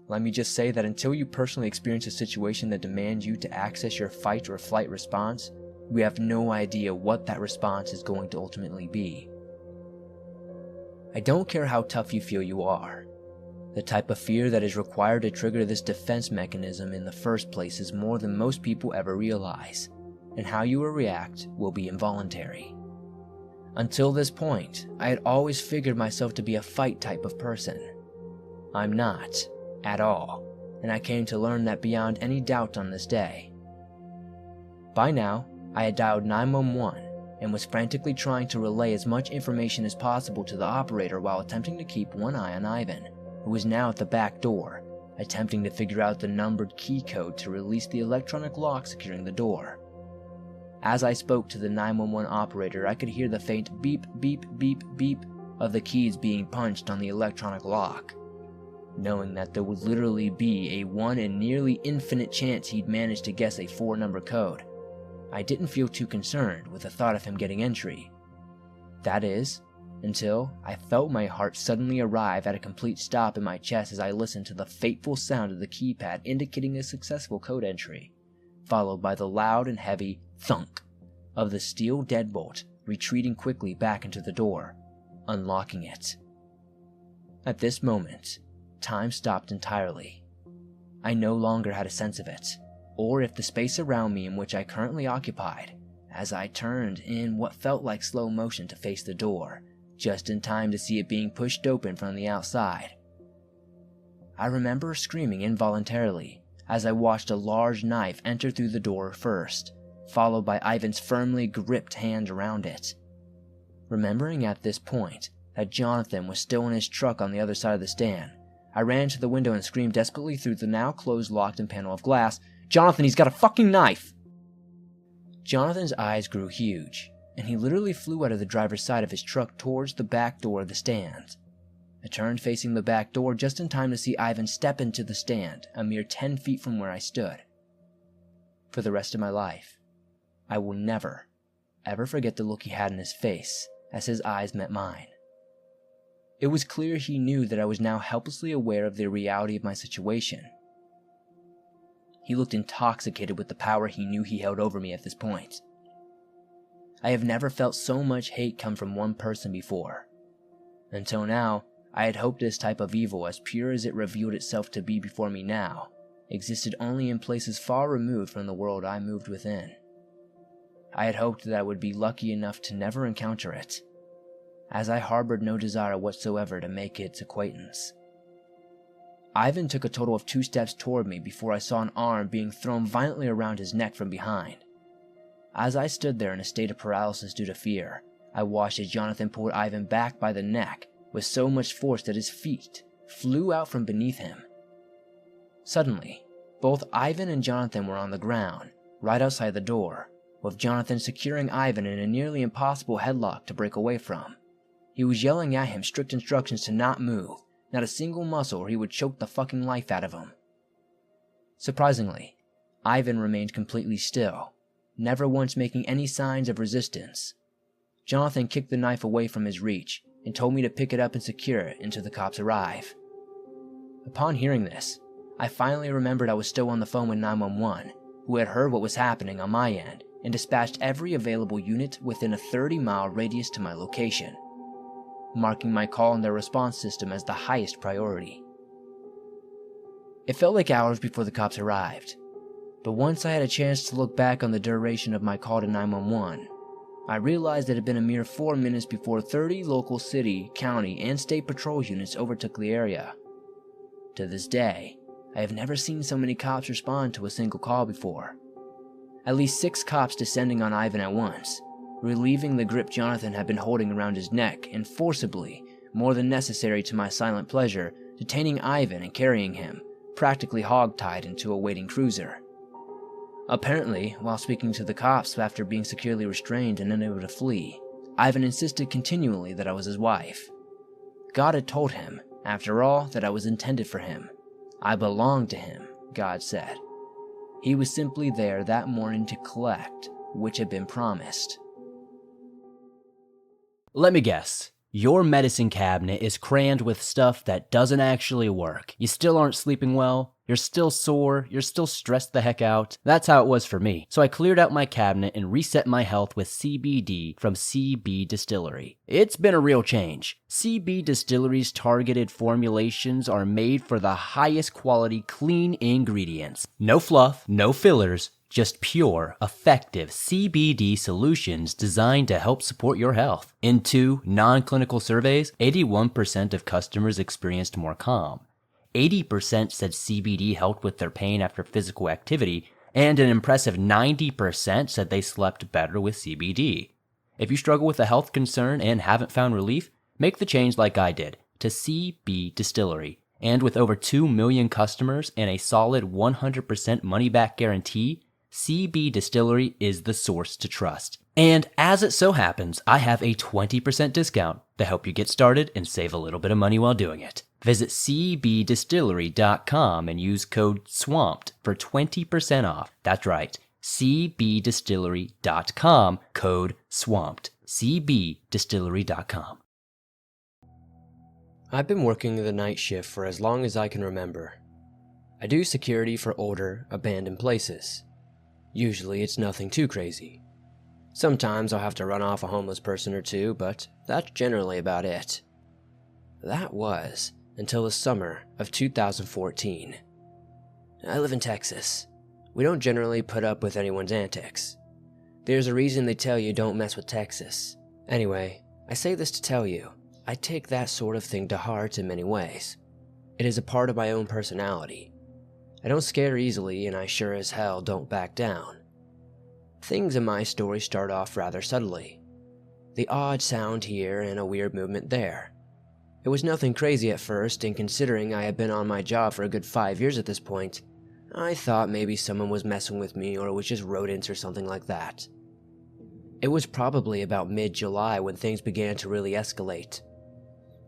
let me just say that until you personally experience a situation that demands you to access your fight or flight response, we have no idea what that response is going to ultimately be. I don't care how tough you feel you are. The type of fear that is required to trigger this defense mechanism in the first place is more than most people ever realize, and how you will react will be involuntary. Until this point, I had always figured myself to be a fight type of person. I'm not, at all, and I came to learn that beyond any doubt on this day. By now, I had dialed 911 and was frantically trying to relay as much information as possible to the operator while attempting to keep one eye on Ivan, who was now at the back door, attempting to figure out the numbered key code to release the electronic lock securing the door. As I spoke to the 911 operator, I could hear the faint beep, beep, beep, beep of the keys being punched on the electronic lock. Knowing that there would literally be a 1 in nearly infinite chance he'd manage to guess a 4-number code, I didn't feel too concerned with the thought of him getting entry. That is, until I felt my heart suddenly arrive at a complete stop in my chest as I listened to the fateful sound of the keypad indicating a successful code entry, followed by the loud and heavy thunk of the steel deadbolt retreating quickly back into the door, unlocking it. At this moment, time stopped entirely. I no longer had a sense of it, or if the space around me in which I currently occupied, as I turned in what felt like slow motion to face the door, just in time to see it being pushed open from the outside. I remember screaming involuntarily as I watched a large knife enter through the door first, followed by Ivan's firmly gripped hand around it. Remembering at this point that Jonathan was still in his truck on the other side of the stand, I ran to the window and screamed desperately through the now closed locked-in panel of glass, "Jonathan, he's got a fucking knife!" Jonathan's eyes grew huge, and he literally flew out of the driver's side of his truck towards the back door of the stand. I turned facing the back door just in time to see Ivan step into the stand, a mere 10 feet from where I stood. For the rest of my life, I will never, ever forget the look he had in his face as his eyes met mine. It was clear he knew that I was now helplessly aware of the reality of my situation. He looked intoxicated with the power he knew he held over me at this point. I have never felt so much hate come from one person before. Until now, I had hoped this type of evil, as pure as it revealed itself to be before me now, existed only in places far removed from the world I moved within. I had hoped that I would be lucky enough to never encounter it, as I harbored no desire whatsoever to make its acquaintance. Ivan took a total of 2 steps toward me before I saw an arm being thrown violently around his neck from behind. As I stood there in a state of paralysis due to fear, I watched as Jonathan pulled Ivan back by the neck with so much force that his feet flew out from beneath him. Suddenly, both Ivan and Jonathan were on the ground, right outside the door, with Jonathan securing Ivan in a nearly impossible headlock to break away from. He was yelling at him strict instructions to not move, not a single muscle, or he would choke the fucking life out of him. Surprisingly, Ivan remained completely still, never once making any signs of resistance. Jonathan kicked the knife away from his reach and told me to pick it up and secure it until the cops arrive. Upon hearing this, I finally remembered I was still on the phone with 911, who had heard what was happening on my end and dispatched every available unit within a 30-mile radius to my location, marking my call in their response system as the highest priority. It felt like hours before the cops arrived, but once I had a chance to look back on the duration of my call to 911, I realized it had been a mere 4 minutes before 30 local city, county, and state patrol units overtook the area. To this day, I have never seen so many cops respond to a single call before. At least 6 cops descending on Ivan at once, relieving the grip Jonathan had been holding around his neck and forcibly, more than necessary to my silent pleasure, detaining Ivan and carrying him, practically hogtied, into a waiting cruiser. Apparently, while speaking to the cops after being securely restrained and unable to flee, Ivan insisted continually that I was his wife. God had told him, after all, that I was intended for him. I belonged to him, God said. He was simply there that morning to collect, which had been promised. Let me guess. Your medicine cabinet is crammed with stuff that doesn't actually work. You still aren't sleeping well. You're still sore. You're still stressed the heck out. That's how it was for me. So I cleared out my cabinet and reset my health with CBD from CB Distillery. It's been a real change. CB Distillery's targeted formulations are made for the highest quality clean ingredients. No fluff, no fillers. Just pure, effective CBD solutions designed to help support your health. In 2 non-clinical surveys, 81% of customers experienced more calm. 80% said CBD helped with their pain after physical activity, and an impressive 90% said they slept better with CBD. If you struggle with a health concern and haven't found relief, make the change like I did to CB Distillery. And with over 2 million customers and a solid 100% money-back guarantee, CB Distillery is the source to trust. And as it so happens, I have a 20% discount to help you get started and save a little bit of money while doing it. Visit cbdistillery.com and use code SWAMPED for 20% off. That's right, cbdistillery.com, code SWAMPED. cbdistillery.com. I've been working the night shift for as long as I can remember. I do security for older, abandoned places. Usually it's nothing too crazy. Sometimes I'll have to run off a homeless person or two, but that's generally about it. That was until the summer of 2014. I live in Texas. We don't generally put up with anyone's antics. There's a reason they tell you don't mess with Texas. Anyway, I say this to tell you, I take that sort of thing to heart in many ways. It is a part of my own personality. I don't scare easily, and I sure as hell don't back down. Things in my story start off rather subtly. The odd sound here and a weird movement there. It was nothing crazy at first, and considering I had been on my job for a good 5 years at this point, I thought maybe someone was messing with me or it was just rodents or something like that. It was probably about mid-July when things began to really escalate.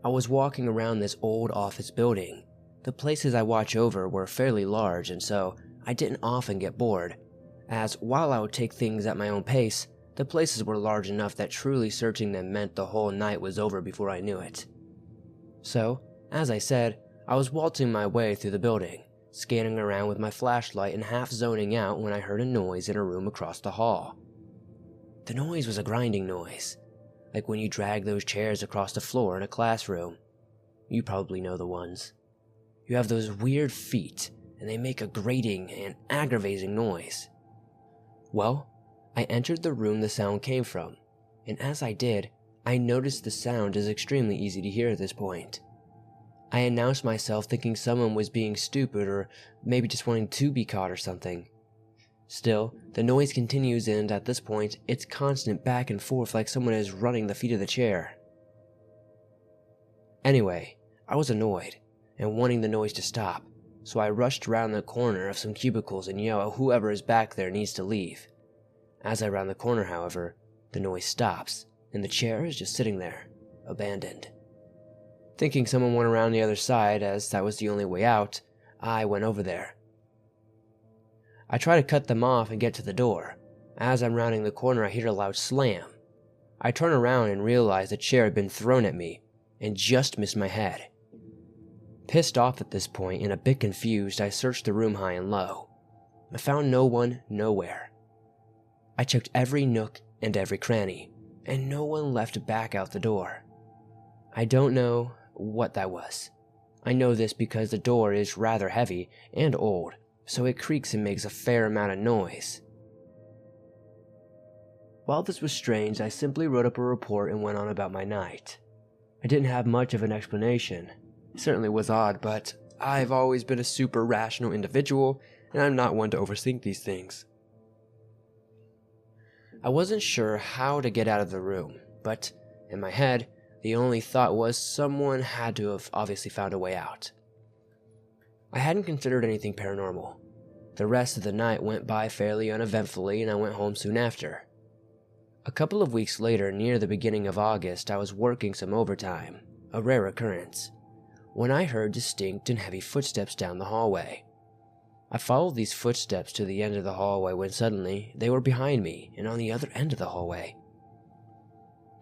I was walking around this old office building. The places I watch over were fairly large, and so I didn't often get bored, as while I would take things at my own pace, the places were large enough that truly searching them meant the whole night was over before I knew it. So, as I said, I was waltzing my way through the building, scanning around with my flashlight and half zoning out when I heard a noise in a room across the hall. The noise was a grinding noise, like when you drag those chairs across the floor in a classroom. You probably know the ones. You have those weird feet, and they make a grating and aggravating noise. Well, I entered the room the sound came from, and as I did, I noticed the sound is extremely easy to hear at this point. I announced myself thinking someone was being stupid or maybe just wanting to be caught or something. Still, the noise continues, and at this point, it's constant back and forth like someone is running the feet of the chair. Anyway, I was annoyed and wanting the noise to stop, so I rushed around the corner of some cubicles and yelled at whoever is back there needs to leave. As I round the corner, however, the noise stops, and the chair is just sitting there, abandoned. Thinking someone went around the other side, as that was the only way out, I went over there. I try to cut them off and get to the door. As I'm rounding the corner, I hear a loud slam. I turn around and realize the chair had been thrown at me, and just missed my head. Pissed off at this point and a bit confused, I searched the room high and low. I found no one, nowhere. I checked every nook and every cranny, and no one left back out the door. I don't know what that was. I know this because the door is rather heavy and old, so it creaks and makes a fair amount of noise. While this was strange, I simply wrote up a report and went on about my night. I didn't have much of an explanation. It certainly was odd, but I've always been a super rational individual, and I'm not one to overthink these things. I wasn't sure how to get out of the room, but in my head, the only thought was someone had to have obviously found a way out. I hadn't considered anything paranormal. The rest of the night went by fairly uneventfully, and I went home soon after. A couple of weeks later, near the beginning of August, I was working some overtime, a rare occurrence, when I heard distinct and heavy footsteps down the hallway. I followed these footsteps to the end of the hallway when suddenly they were behind me and on the other end of the hallway.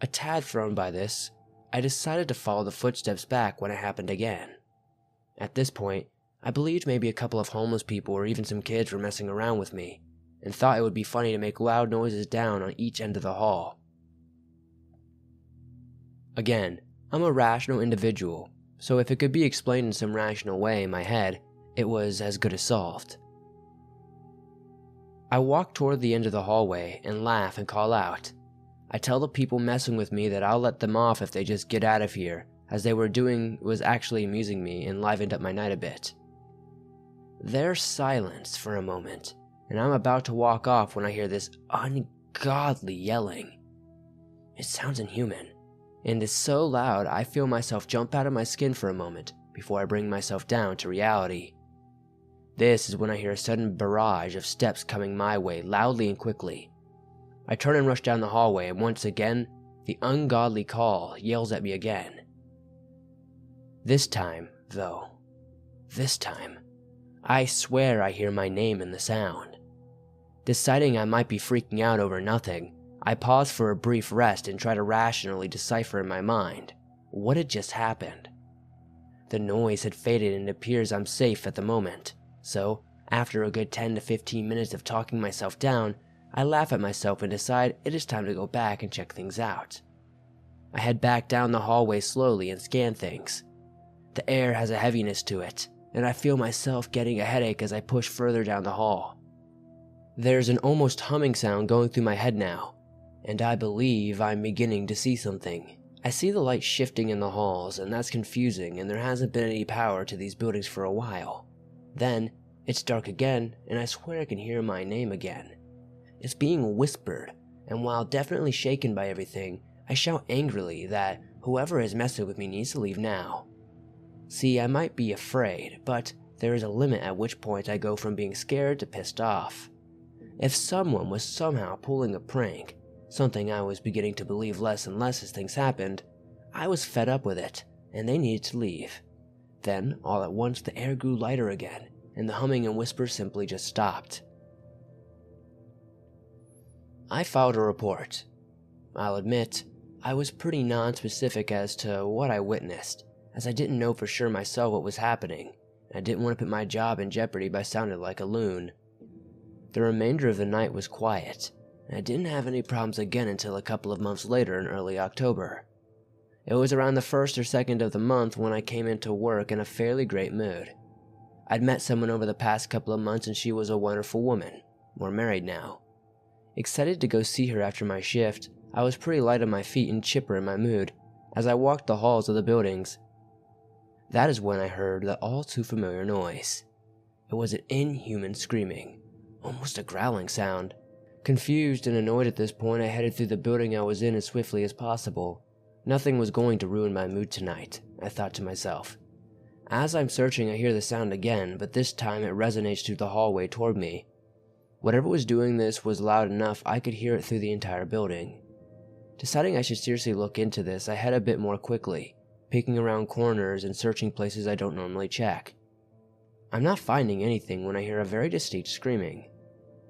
A tad thrown by this, I decided to follow the footsteps back when it happened again. At this point, I believed maybe a couple of homeless people or even some kids were messing around with me, and thought it would be funny to make loud noises down on each end of the hall. Again, I'm a rational individual, so if it could be explained in some rational way in my head, it was as good as solved. I walk toward the end of the hallway and laugh and call out. I tell the people messing with me that I'll let them off if they just get out of here, as they were doing was actually amusing me and livened up my night a bit. There's silence for a moment, and I'm about to walk off when I hear this ungodly yelling. It sounds inhuman, and is so loud I feel myself jump out of my skin for a moment before I bring myself down to reality. This is when I hear a sudden barrage of steps coming my way loudly and quickly. I turn and rush down the hallway, and once again, the ungodly call yells at me again. This time, I swear I hear my name in the sound. Deciding I might be freaking out over nothing, I pause for a brief rest and try to rationally decipher in my mind what had just happened. The noise had faded and it appears I'm safe at the moment, so after a good 10 to 15 minutes of talking myself down, I laugh at myself and decide it is time to go back and check things out. I head back down the hallway slowly and scan things. The air has a heaviness to it, and I feel myself getting a headache as I push further down the hall. There's an almost humming sound going through my head now, and I believe I'm beginning to see something. I see the light shifting in the halls, and that's confusing, and there hasn't been any power to these buildings for a while. Then, it's dark again, and I swear I can hear my name again. It's being whispered, and while definitely shaken by everything, I shout angrily that whoever is messing with me needs to leave now. See, I might be afraid, but there is a limit at which point I go from being scared to pissed off. If someone was somehow pulling a prank, something I was beginning to believe less and less as things happened, I was fed up with it, and they needed to leave. Then, all at once, the air grew lighter again, and the humming and whispers simply just stopped. I filed a report. I'll admit, I was pretty non-specific as to what I witnessed, as I didn't know for sure myself what was happening, and I didn't want to put my job in jeopardy by sounding like a loon. The remainder of the night was quiet, and I didn't have any problems again until a couple of months later in early October. It was around the 1st or 2nd of the month when I came into work in a fairly great mood. I'd met someone over the past couple of months and she was a wonderful woman. We're married now. Excited to go see her after my shift, I was pretty light on my feet and chipper in my mood as I walked the halls of the buildings. That is when I heard the all too familiar noise. It was an inhuman screaming, almost a growling sound. Confused and annoyed at this point, I headed through the building I was in as swiftly as possible. Nothing was going to ruin my mood tonight, I thought to myself. As I'm searching, I hear the sound again, but this time it resonates through the hallway toward me. Whatever was doing this was loud enough I could hear it through the entire building. Deciding I should seriously look into this, I head a bit more quickly, peeking around corners and searching places I don't normally check. I'm not finding anything when I hear a very distinct screaming.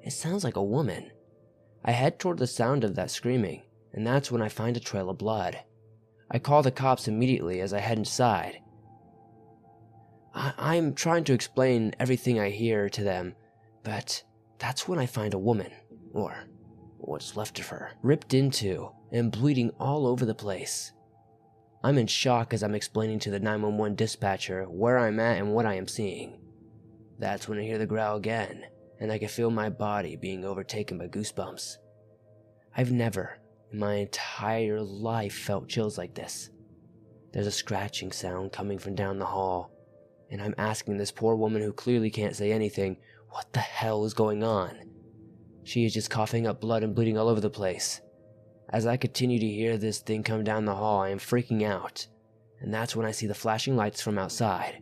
It sounds like a woman. I head toward the sound of that screaming, and that's when I find a trail of blood. I call the cops immediately as I head inside. I'm trying to explain everything I hear to them, but that's when I find a woman, or what's left of her, ripped into and bleeding all over the place. I'm in shock as I'm explaining to the 911 dispatcher where I'm at and what I am seeing. That's when I hear the growl again, and I can feel my body being overtaken by goosebumps. I've never, in my entire life, felt chills like this. There's a scratching sound coming from down the hall, and I'm asking this poor woman who clearly can't say anything, what the hell is going on? She is just coughing up blood and bleeding all over the place. As I continue to hear this thing come down the hall, I am freaking out, and that's when I see the flashing lights from outside.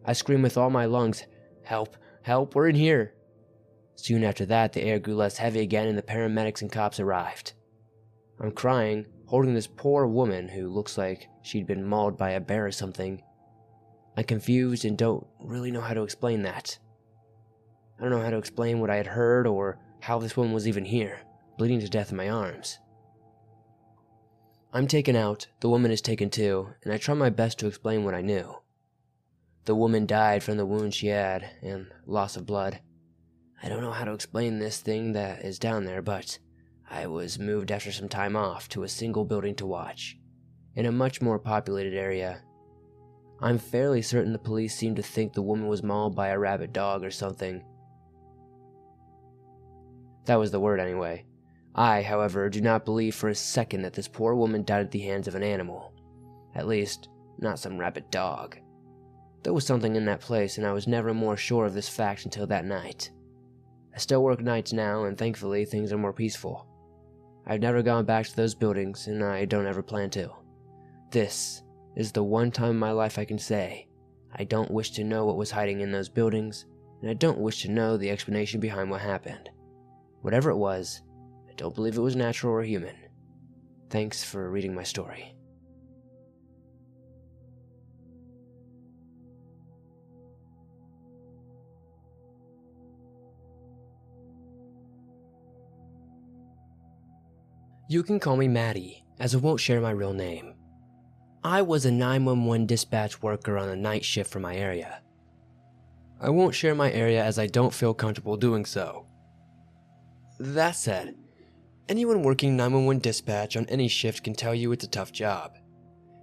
I scream with all my lungs, "Help! Help! We're in here!" Soon after that, the air grew less heavy again and the paramedics and cops arrived. I'm crying, holding this poor woman who looks like she'd been mauled by a bear or something. I'm confused and don't really know how to explain that. I don't know how to explain what I had heard or how this woman was even here, bleeding to death in my arms. I'm taken out, the woman is taken too, and I try my best to explain what I knew. The woman died from the wound she had and loss of blood. I don't know how to explain this thing that is down there, but I was moved after some time off to a single building to watch, in a much more populated area. I'm fairly certain the police seemed to think the woman was mauled by a rabid dog or something. That was the word anyway. I, however, do not believe for a second that this poor woman died at the hands of an animal. At least, not some rabid dog. There was something in that place, and I was never more sure of this fact until that night. I still work nights now, and thankfully things are more peaceful. I've never gone back to those buildings, and I don't ever plan to. This is the one time in my life I can say, I don't wish to know what was hiding in those buildings, and I don't wish to know the explanation behind what happened. Whatever it was, I don't believe it was natural or human. Thanks for reading my story. You can call me Maddie, as I won't share my real name. I was a 911 dispatch worker on a night shift for my area. I won't share my area as I don't feel comfortable doing so. That said, anyone working 911 dispatch on any shift can tell you it's a tough job.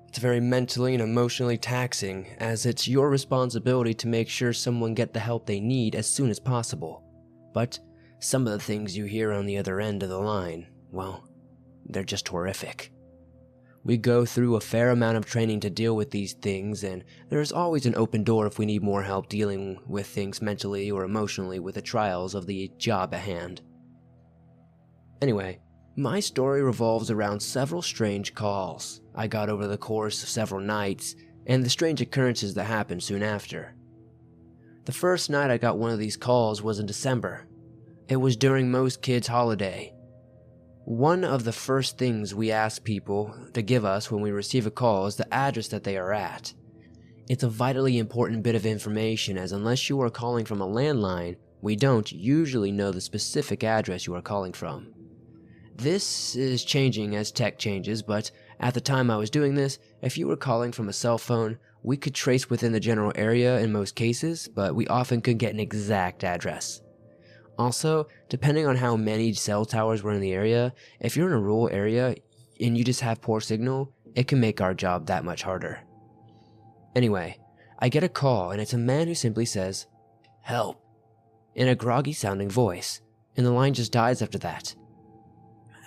It's very mentally and emotionally taxing, as it's your responsibility to make sure someone get the help they need as soon as possible. But some of the things you hear on the other end of the line, well, they're just horrific. We go through a fair amount of training to deal with these things, and there's always an open door if we need more help dealing with things mentally or emotionally with the trials of the job at hand. Anyway, my story revolves around several strange calls I got over the course of several nights, and the strange occurrences that happened soon after. The first night I got one of these calls was in December. It was during most kids' holiday. One of the first things we ask people to give us when we receive a call is the address that they are at. It's a vitally important bit of information, as unless you are calling from a landline, we don't usually know the specific address you are calling from. This is changing as tech changes, but at the time I was doing this, if you were calling from a cell phone, we could trace within the general area in most cases, but we often couldn't get an exact address. Also, depending on how many cell towers were in the area, if you're in a rural area and you just have poor signal, it can make our job that much harder. Anyway, I get a call and it's a man who simply says, "Help," in a groggy sounding voice, and the line just dies after that.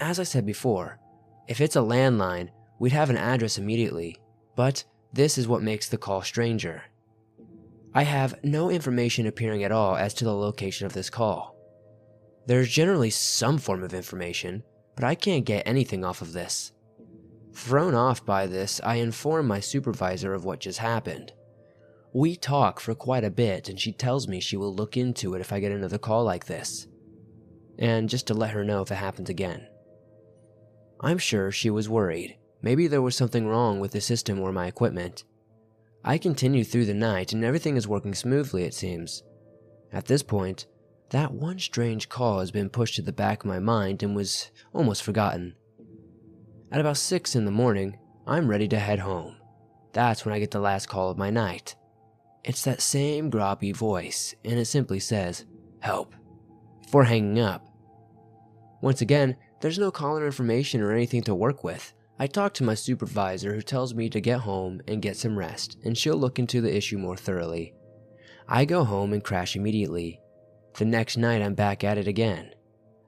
As I said before, if it's a landline, we'd have an address immediately, but this is what makes the call stranger. I have no information appearing at all as to the location of this call. There's generally some form of information, but I can't get anything off of this. Thrown off by this, I inform my supervisor of what just happened. We talk for quite a bit, and she tells me she will look into it if I get another call like this, and just to let her know if it happens again. I'm sure she was worried. Maybe there was something wrong with the system or my equipment. I continue through the night and everything is working smoothly, it seems. At this point, that one strange call has been pushed to the back of my mind and was almost forgotten. At about 6 in the morning, I'm ready to head home. That's when I get the last call of my night. It's that same groggy voice, and it simply says, "Help," before hanging up. Once again, there's no caller information or anything to work with. I talk to my supervisor, who tells me to get home and get some rest, and she'll look into the issue more thoroughly. I go home and crash immediately. The next night I'm back at it again.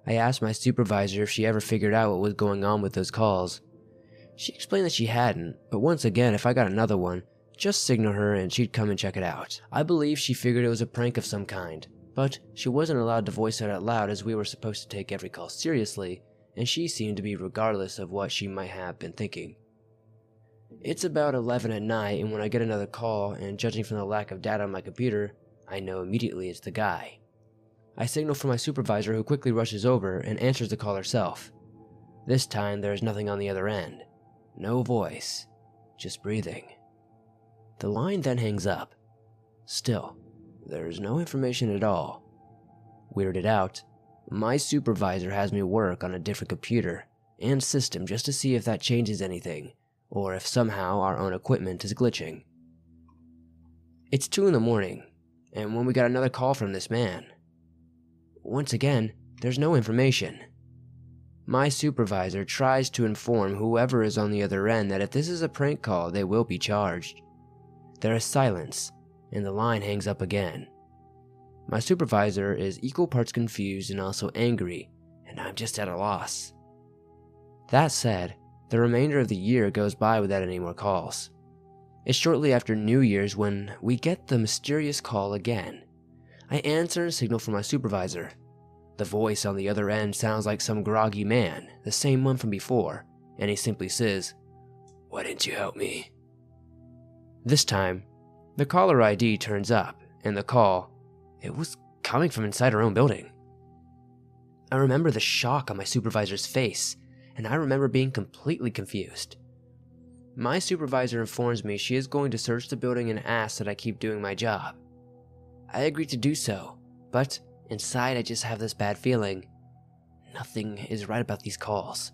I asked my supervisor if she ever figured out what was going on with those calls. She explained that she hadn't, but once again, if I got another one, just signal her and she'd come and check it out. I believe she figured it was a prank of some kind. but she wasn't allowed to voice it out loud as we were supposed to take every call seriously, and she seemed to be regardless of what she might have been thinking. It's about 11 at night, and when I get another call, and judging from the lack of data on my computer, I know immediately it's the guy. I signal for my supervisor, who quickly rushes over and answers the call herself. This time there is nothing on the other end. No voice, just breathing. The line then hangs up. Still, there is no information at all. Weirded out, my supervisor has me work on a different computer and system just to see if that changes anything, or if somehow our own equipment is glitching. It's 2 in the morning, and when we got another call from this man. Once again, there's no information. My supervisor tries to inform whoever is on the other end that if this is a prank call, they will be charged. There is silence, and the line hangs up again. My supervisor is equal parts confused and also angry, and I'm just at a loss. That said, the remainder of the year goes by without any more calls. It's shortly after New Year's when we get the mysterious call again. I answer and signal for my supervisor. The voice on the other end sounds like some groggy man, the same one from before, and he simply says, "Why didn't you help me?" This time, the caller ID turns up, and the call, it was coming from inside our own building. I remember the shock on my supervisor's face, and I remember being completely confused. My supervisor informs me she is going to search the building and asks that I keep doing my job. I agree to do so, but inside I just have this bad feeling. Nothing is right about these calls.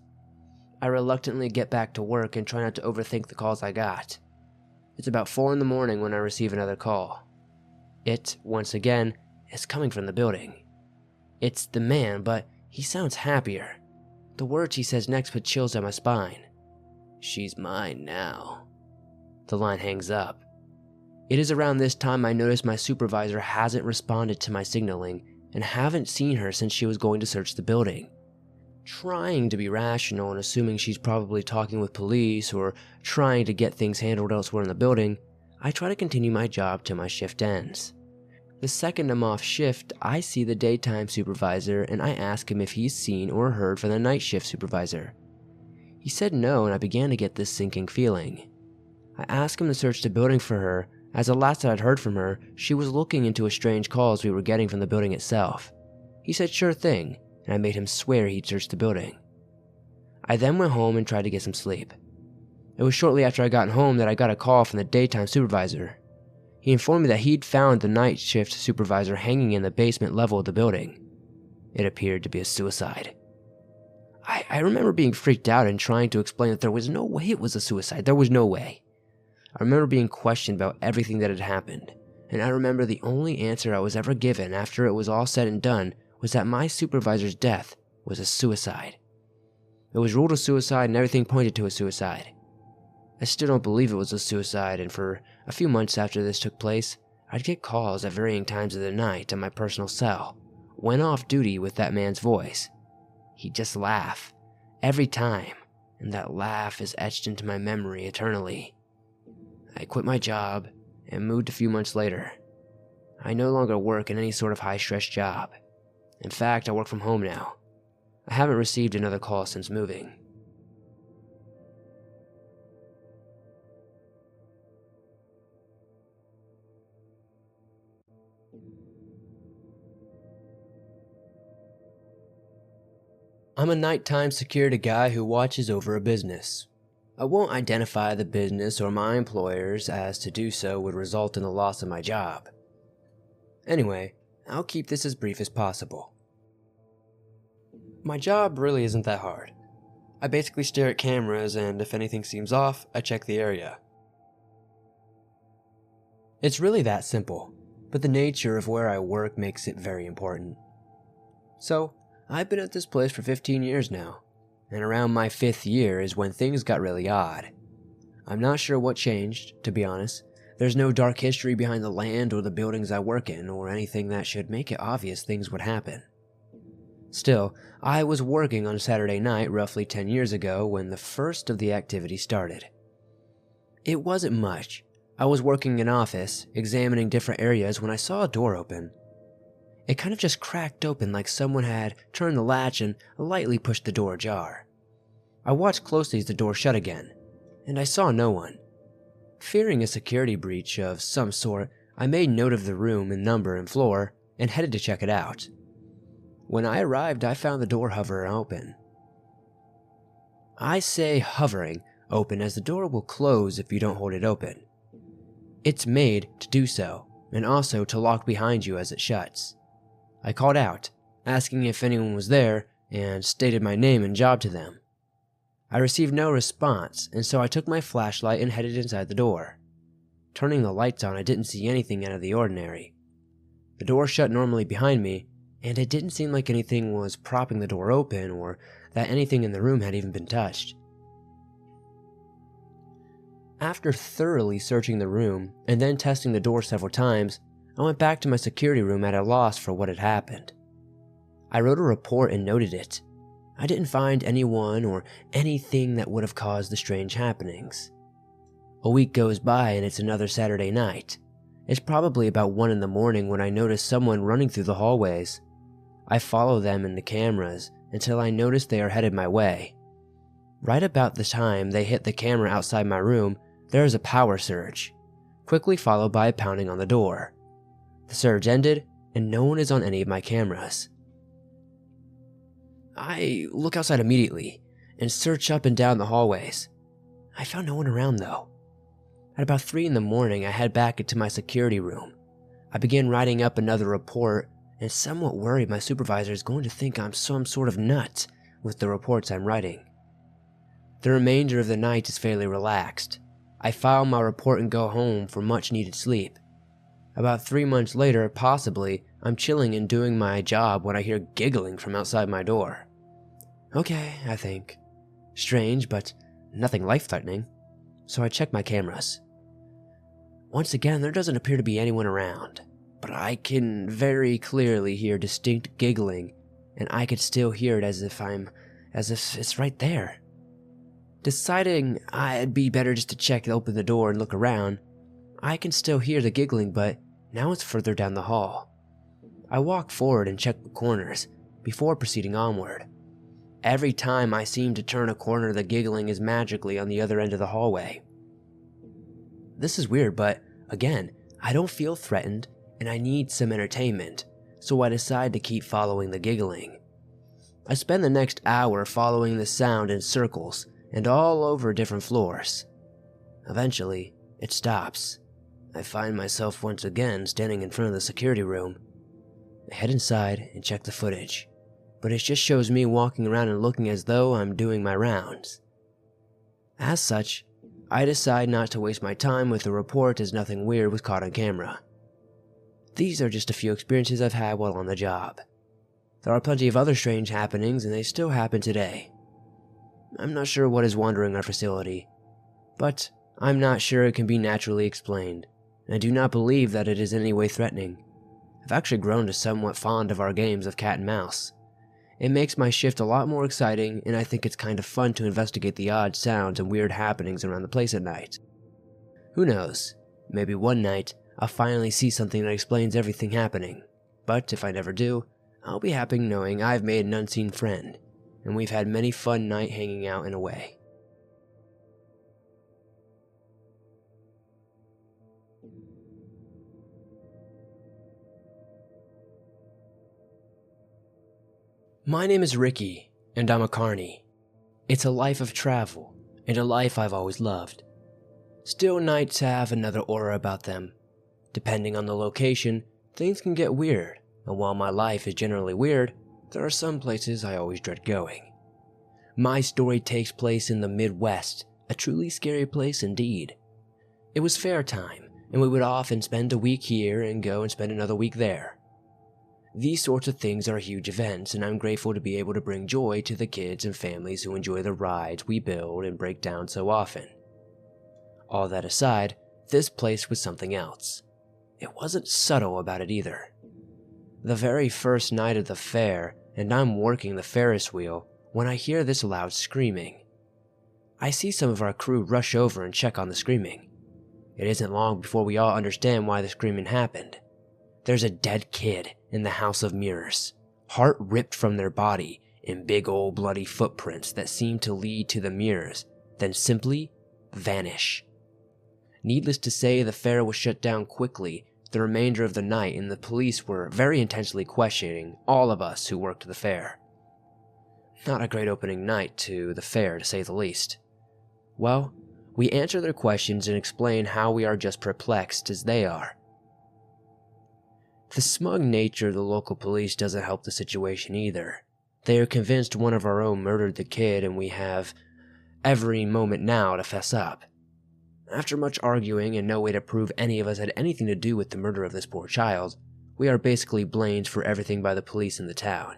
I reluctantly get back to work and try not to overthink the calls I got. It's about 4 in the morning when I receive another call. It, once again, is coming from the building. It's the man, but he sounds happier. The words he says next put chills down my spine. "She's mine now." The line hangs up. It is around this time I notice my supervisor hasn't responded to my signaling and haven't seen her since she was going to search the building. Trying to be rational and assuming she's probably talking with police or trying to get things handled elsewhere in the building, I try to continue my job till my shift ends. The second I'm off shift, I see the daytime supervisor and I ask him if he's seen or heard from the night shift supervisor. He said no, and I began to get this sinking feeling. I asked him to search the building for her, as the last that I'd heard from her, she was looking into a strange calls we were getting from the building itself. He said sure thing, and I made him swear he'd search the building. I then went home and tried to get some sleep. It was shortly after I got home that I got a call from the daytime supervisor. He informed me that he'd found the night shift supervisor hanging in the basement level of the building. It appeared to be a suicide. I remember being freaked out and trying to explain that there was no way it was a suicide. There was no way. I remember being questioned about everything that had happened, and I remember the only answer I was ever given after it was all said and done was that my supervisor's death was a suicide. It was ruled a suicide and everything pointed to a suicide. I still don't believe it was a suicide, and for a few months after this took place, I'd get calls at varying times of the night on my personal cell, when off duty with that man's voice. He'd just laugh, every time, and that laugh is etched into my memory eternally. I quit my job and moved a few months later. I no longer work in any sort of high-stress job. In fact, I work from home now. I haven't received another call since moving. I'm a nighttime security guy who watches over a business. I won't identify the business or my employers, as to do so would result in the loss of my job. Anyway, I'll keep this as brief as possible. My job really isn't that hard. I basically stare at cameras, and if anything seems off, I check the area. It's really that simple, but the nature of where I work makes it very important. So, I've been at this place for 15 years now, and around my 5th year is when things got really odd. I'm not sure what changed, to be honest. There's no dark history behind the land or the buildings I work in, or anything that should make it obvious things would happen. Still, I was working on a Saturday night roughly 10 years ago when the first of the activity started. It wasn't much. I was working in an office, examining different areas when I saw a door open. It kind of just cracked open like someone had turned the latch and lightly pushed the door ajar. I watched closely as the door shut again, and I saw no one. Fearing a security breach of some sort, I made note of the room and number and floor and headed to check it out. When I arrived, I found the door hovering open. I say hovering open as the door will close if you don't hold it open. It's made to do so, and also to lock behind you as it shuts. I called out, asking if anyone was there, and stated my name and job to them. I received no response, and so I took my flashlight and headed inside the door. Turning the lights on, I didn't see anything out of the ordinary. The door shut normally behind me, and it didn't seem like anything was propping the door open or that anything in the room had even been touched. After thoroughly searching the room and then testing the door several times, I went back to my security room at a loss for what had happened. I wrote a report and noted it. I didn't find anyone or anything that would have caused the strange happenings. A week goes by and it's another Saturday night. It's probably about 1 in the morning when I notice someone running through the hallways. I follow them in the cameras until I notice they are headed my way. Right about the time they hit the camera outside my room, there is a power surge, quickly followed by a pounding on the door. The surge ended, and no one is on any of my cameras. I look outside immediately and search up and down the hallways. I found no one around though. At about 3 in the morning, I head back into my security room. I begin writing up another report and somewhat worried my supervisor is going to think I'm some sort of nut with the reports I'm writing. The remainder of the night is fairly relaxed. I file my report and go home for much needed sleep. About 3 months later, possibly, I'm chilling and doing my job when I hear giggling from outside my door. Okay, I think. Strange, but nothing life-threatening. So I check my cameras. Once again, there doesn't appear to be anyone around, but I can very clearly hear distinct giggling, and I could still hear it as if it's right there. Deciding I'd be better just to open the door and look around, I can still hear the giggling, but now it's further down the hall. I walk forward and check the corners before proceeding onward. Every time I seem to turn a corner, the giggling is magically on the other end of the hallway. This is weird, but again, I don't feel threatened and I need some entertainment, so I decide to keep following the giggling. I spend the next hour following the sound in circles and all over different floors. Eventually, it stops. I find myself once again standing in front of the security room. I head inside and check the footage, but it just shows me walking around and looking as though I'm doing my rounds. As such, I decide not to waste my time with the report as nothing weird was caught on camera. These are just a few experiences I've had while on the job. There are plenty of other strange happenings and they still happen today. I'm not sure what is wandering our facility, but I'm not sure it can be naturally explained, and I do not believe that it is in any way threatening. I've actually grown to somewhat fond of our games of cat and mouse. It makes my shift a lot more exciting, and I think it's kind of fun to investigate the odd sounds and weird happenings around the place at night. Who knows, maybe one night I'll finally see something that explains everything happening, but if I never do, I'll be happy knowing I've made an unseen friend, and we've had many fun nights hanging out in a way. My name is Ricky, and I'm a carny. It's a life of travel, and a life I've always loved. Still, nights have another aura about them. Depending on the location, things can get weird, and while my life is generally weird, there are some places I always dread going. My story takes place in the Midwest, a truly scary place indeed. It was fair time, and we would often spend a week here and go and spend another week there. These sorts of things are huge events, and I'm grateful to be able to bring joy to the kids and families who enjoy the rides we build and break down so often. All that aside, this place was something else. It wasn't subtle about it either. The very first night of the fair, and I'm working the Ferris wheel, when I hear this loud screaming. I see some of our crew rush over and check on the screaming. It isn't long before we all understand why the screaming happened. There's a dead kid in the House of Mirrors, heart ripped from their body in big old bloody footprints that seemed to lead to the mirrors, then simply vanish. Needless to say, the fair was shut down quickly the remainder of the night, and the police were very intensely questioning all of us who worked the fair. Not a great opening night to the fair, to say the least. Well, we answer their questions and explain how we are just perplexed as they are. The smug nature of the local police doesn't help the situation either. They are convinced one of our own murdered the kid, and we have every moment now to fess up. After much arguing and no way to prove any of us had anything to do with the murder of this poor child, we are basically blamed for everything by the police in the town.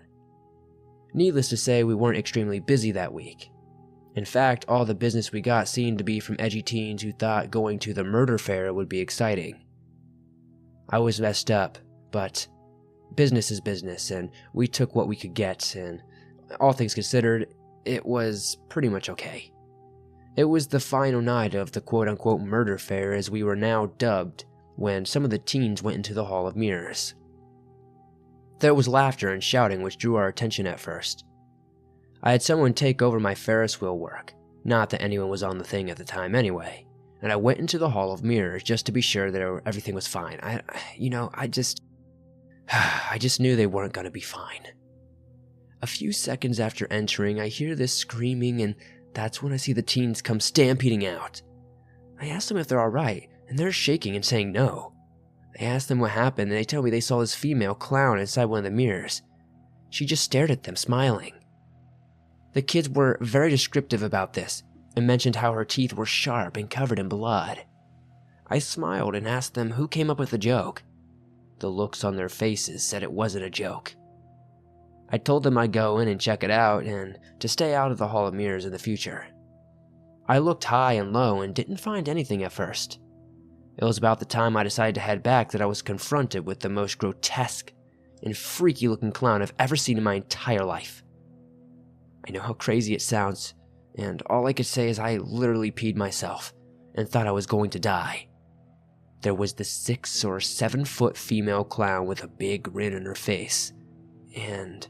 Needless to say, we weren't extremely busy that week. In fact, all the business we got seemed to be from edgy teens who thought going to the murder fair would be exciting. I was messed up, but business is business, and we took what we could get, and all things considered, it was pretty much okay. It was the final night of the quote-unquote murder fair, as we were now dubbed, when some of the teens went into the Hall of Mirrors. There was laughter and shouting which drew our attention at first. I had someone take over my Ferris wheel work, not that anyone was on the thing at the time anyway, and I went into the Hall of Mirrors just to be sure that everything was fine. I just knew they weren't going to be fine. A few seconds after entering, I hear this screaming, and that's when I see the teens come stampeding out. I ask them if they're alright, and they're shaking and saying no. I ask them what happened, and they tell me they saw this female clown inside one of the mirrors. She just stared at them, smiling. The kids were very descriptive about this, and mentioned how her teeth were sharp and covered in blood. I smiled and asked them who came up with the joke. The looks on their faces said it wasn't a joke. I told them I'd go in and check it out, and to stay out of the Hall of Mirrors in the future. I looked high and low and didn't find anything at first. It was about the time I decided to head back that I was confronted with the most grotesque and freaky looking clown I've ever seen in my entire life. I know how crazy it sounds, and all I could say is I literally peed myself and thought I was going to die. There was this 6 or 7 foot female clown with a big grin on her face, and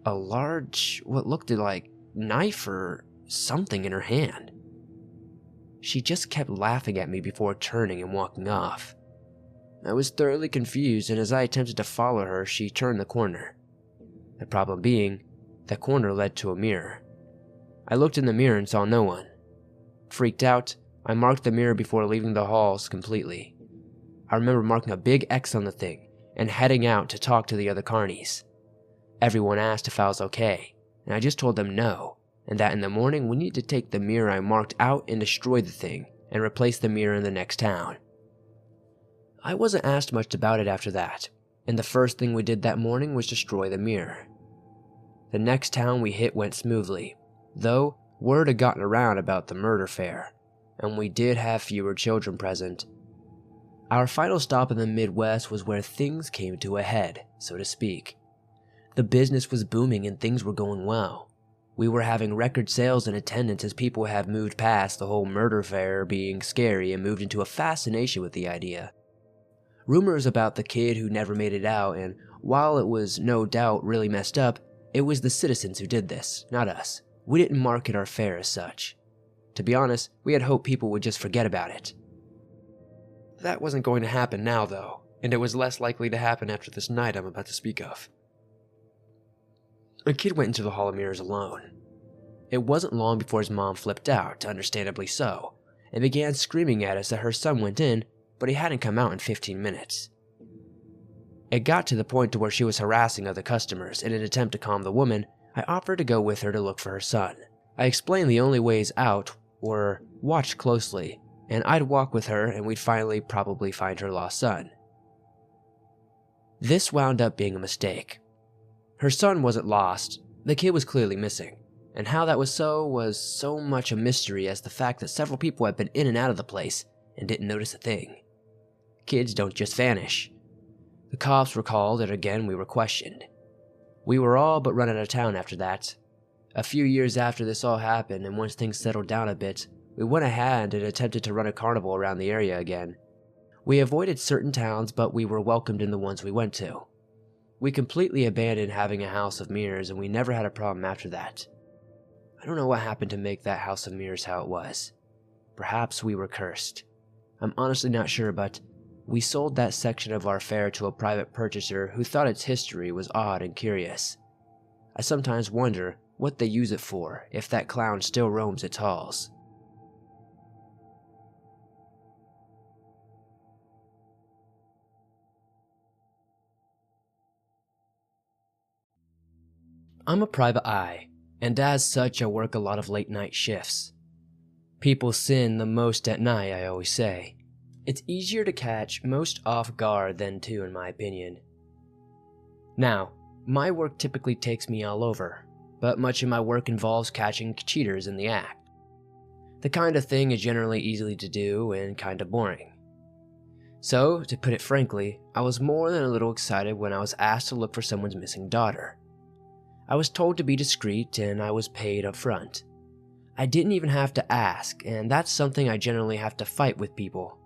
a large, what looked like knife or something in her hand. She just kept laughing at me before turning and walking off. I was thoroughly confused, and as I attempted to follow her, she turned the corner. The problem being, that corner led to a mirror. I looked in the mirror and saw no one. Freaked out, I marked the mirror before leaving the halls completely. I remember marking a big X on the thing and heading out to talk to the other carnies. Everyone asked if I was okay, and I just told them no, and that in the morning we needed to take the mirror I marked out and destroy the thing and replace the mirror in the next town. I wasn't asked much about it after that, and the first thing we did that morning was destroy the mirror. The next town we hit went smoothly, though word had gotten around about the murder fair, and we did have fewer children present. Our final stop in the Midwest was where things came to a head, so to speak. The business was booming and things were going well. We were having record sales and attendance as people have moved past the whole murder fair being scary and moved into a fascination with the idea. Rumors about the kid who never made it out, and while it was no doubt really messed up, it was the citizens who did this, not us. We didn't market our fair as such. To be honest, we had hoped people would just forget about it. That wasn't going to happen now, though, and it was less likely to happen after this night I'm about to speak of. A kid went into the Hall of Mirrors alone. It wasn't long before his mom flipped out, understandably so, and began screaming at us that her son went in, but he hadn't come out in 15 minutes. It got to the point to where she was harassing other customers. In an attempt to calm the woman, I offered to go with her to look for her son. I explained the only ways out were watched closely, and I'd walk with her and we'd finally probably find her lost son. This wound up being a mistake. Her son wasn't lost, the kid was clearly missing, and how that was so much a mystery as the fact that several people had been in and out of the place and didn't notice a thing. Kids don't just vanish. The cops were called and again we were questioned. We were all but run out of town after that. A few years after this all happened and once things settled down a bit, we went ahead and attempted to run a carnival around the area again. We avoided certain towns, but we were welcomed in the ones we went to. We completely abandoned having a house of mirrors and we never had a problem after that. I don't know what happened to make that house of mirrors how it was. Perhaps we were cursed. I'm honestly not sure, but we sold that section of our fair to a private purchaser who thought its history was odd and curious. I sometimes wonder what they use it for if that clown still roams its halls. I'm a private eye, and as such I work a lot of late night shifts. People sin the most at night, I always say. It's easier to catch most off guard than to, in my opinion. Now, my work typically takes me all over, but much of my work involves catching cheaters in the act. The kind of thing is generally easy to do and kind of boring. So, to put it frankly, I was more than a little excited when I was asked to look for someone's missing daughter. I was told to be discreet and I was paid up front. I didn't even have to ask, and that's something I generally have to fight with people.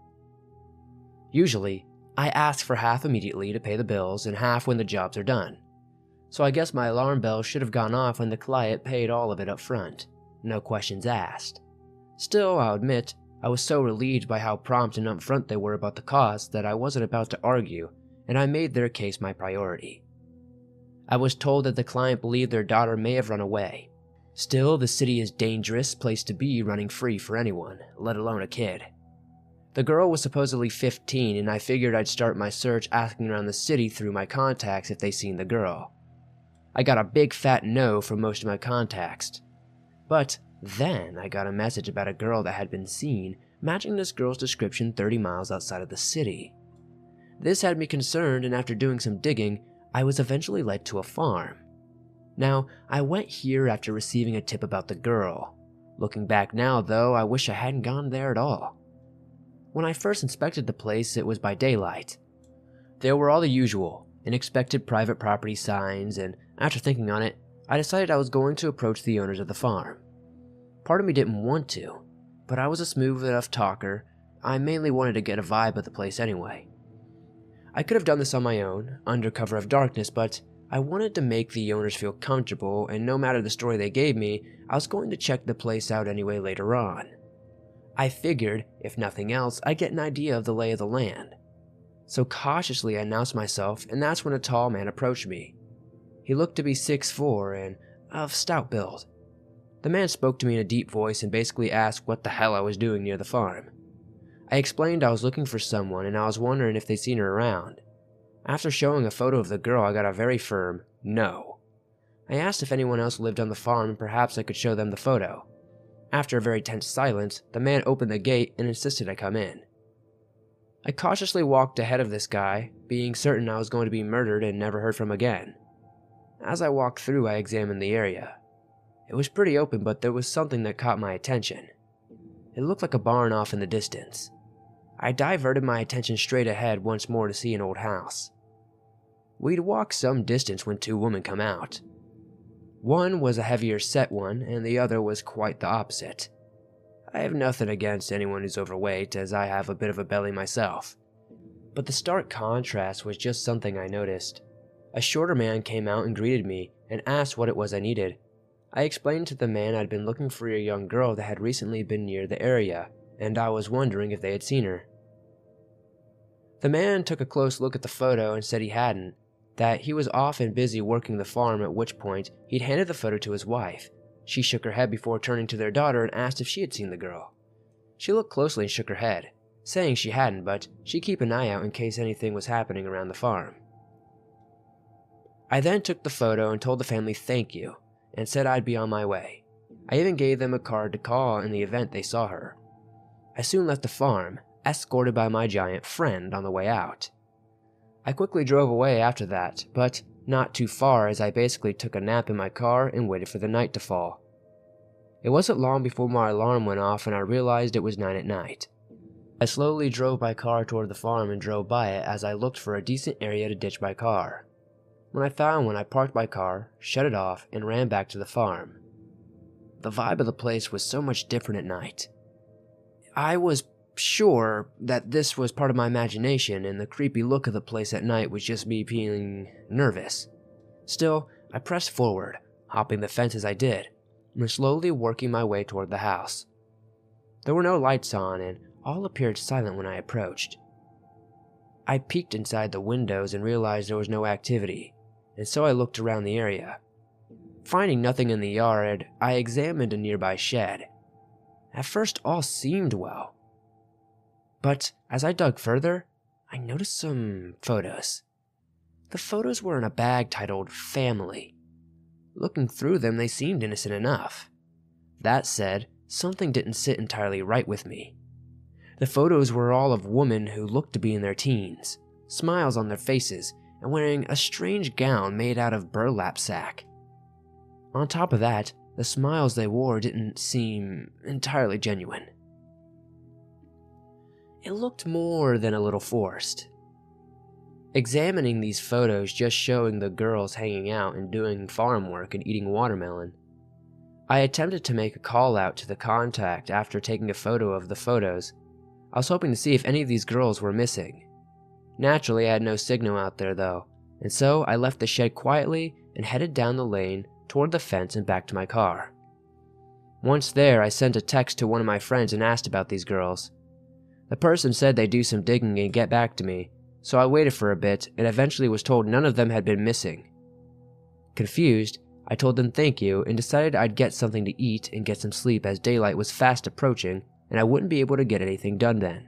Usually, I ask for half immediately to pay the bills and half when the jobs are done. So I guess my alarm bell should have gone off when the client paid all of it up front. No questions asked. Still, I'll admit, I was so relieved by how prompt and upfront they were about the cost that I wasn't about to argue, and I made their case my priority. I was told that the client believed their daughter may have run away. Still, the city is a dangerous place to be running free for anyone, let alone a kid. The girl was supposedly 15, and I figured I'd start my search asking around the city through my contacts if they seen the girl. I got a big fat no from most of my contacts. But then I got a message about a girl that had been seen matching this girl's description 30 miles outside of the city. This had me concerned, and after doing some digging, I was eventually led to a farm. Now, I went here after receiving a tip about the girl. Looking back now, though, I wish I hadn't gone there at all. When I first inspected the place, it was by daylight. There were all the usual and expected private property signs, and after thinking on it, I decided I was going to approach the owners of the farm. Part of me didn't want to, but I was a smooth enough talker. I mainly wanted to get a vibe of the place anyway. I could have done this on my own, under cover of darkness, but I wanted to make the owners feel comfortable, and no matter the story they gave me, I was going to check the place out anyway later on. I figured, if nothing else, I'd get an idea of the lay of the land. So cautiously I announced myself, and that's when a tall man approached me. He looked to be 6'4" and of stout build. The man spoke to me in a deep voice and basically asked what the hell I was doing near the farm. I explained I was looking for someone and I was wondering if they'd seen her around. After showing a photo of the girl, I got a very firm no. I asked if anyone else lived on the farm and perhaps I could show them the photo. After a very tense silence, the man opened the gate and insisted I come in. I cautiously walked ahead of this guy, being certain I was going to be murdered and never heard from again. As I walked through, I examined the area. It was pretty open, but there was something that caught my attention. It looked like a barn off in the distance. I diverted my attention straight ahead once more to see an old house. We'd walked some distance when two women come out. One was a heavier set one, and the other was quite the opposite. I have nothing against anyone who's overweight, as I have a bit of a belly myself. But the stark contrast was just something I noticed. A shorter man came out and greeted me, and asked what it was I needed. I explained to the man I'd been looking for a young girl that had recently been near the area, and I was wondering if they had seen her. The man took a close look at the photo and said he hadn't, that he was off and busy working the farm, at which point he'd handed the photo to his wife. She shook her head before turning to their daughter and asked if she had seen the girl. She looked closely and shook her head, saying she hadn't, but she'd keep an eye out in case anything was happening around the farm. I then took the photo and told the family thank you, and said I'd be on my way. I even gave them a card to call in the event they saw her. I soon left the farm, escorted by my giant friend on the way out. I quickly drove away after that, but not too far, as I basically took a nap in my car and waited for the night to fall. It wasn't long before my alarm went off and I realized it was 9 at night. I slowly drove my car toward the farm and drove by it as I looked for a decent area to ditch my car. When I found one, I parked my car, shut it off, and ran back to the farm. The vibe of the place was so much different at night. I was sure that this was part of my imagination and the creepy look of the place at night was just me being nervous. Still, I pressed forward, hopping the fence as I did, and was slowly working my way toward the house. There were no lights on and all appeared silent when I approached. I peeked inside the windows and realized there was no activity, and so I looked around the area. Finding nothing in the yard, I examined a nearby shed. At first, all seemed well. But as I dug further, I noticed some photos. The photos were in a bag titled Family. Looking through them, they seemed innocent enough. That said, something didn't sit entirely right with me. The photos were all of women who looked to be in their teens, smiles on their faces, and wearing a strange gown made out of burlap sack. On top of that, the smiles they wore didn't seem entirely genuine. It looked more than a little forced. Examining these photos just showing the girls hanging out and doing farm work and eating watermelon, I attempted to make a call out to the contact after taking a photo of the photos. I was hoping to see if any of these girls were missing. Naturally, I had no signal out there though, and so I left the shed quietly and headed down the lane toward the fence and back to my car. Once there, I sent a text to one of my friends and asked about these girls. The person said they'd do some digging and get back to me, so I waited for a bit and eventually was told none of them had been missing. Confused, I told them thank you and decided I'd get something to eat and get some sleep as daylight was fast approaching and I wouldn't be able to get anything done then.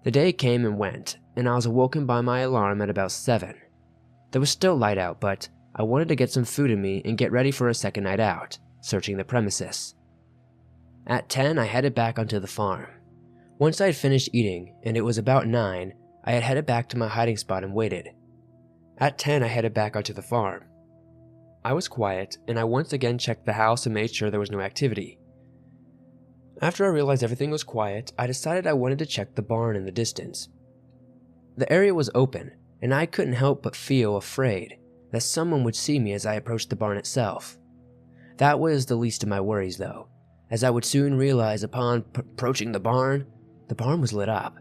The day came and went, and I was awoken by my alarm at about 7. There was still light out, but I wanted to get some food in me and get ready for a second night out, searching the premises. At 10, I headed back onto the farm. Once I had finished eating, and it was about 9, I had headed back to my hiding spot and waited. At 10, I headed back onto the farm. I was quiet, and I once again checked the house and made sure there was no activity. After I realized everything was quiet, I decided I wanted to check the barn in the distance. The area was open, and I couldn't help but feel afraid that someone would see me as I approached the barn itself. That was the least of my worries though, as I would soon realize upon approaching the barn was lit up.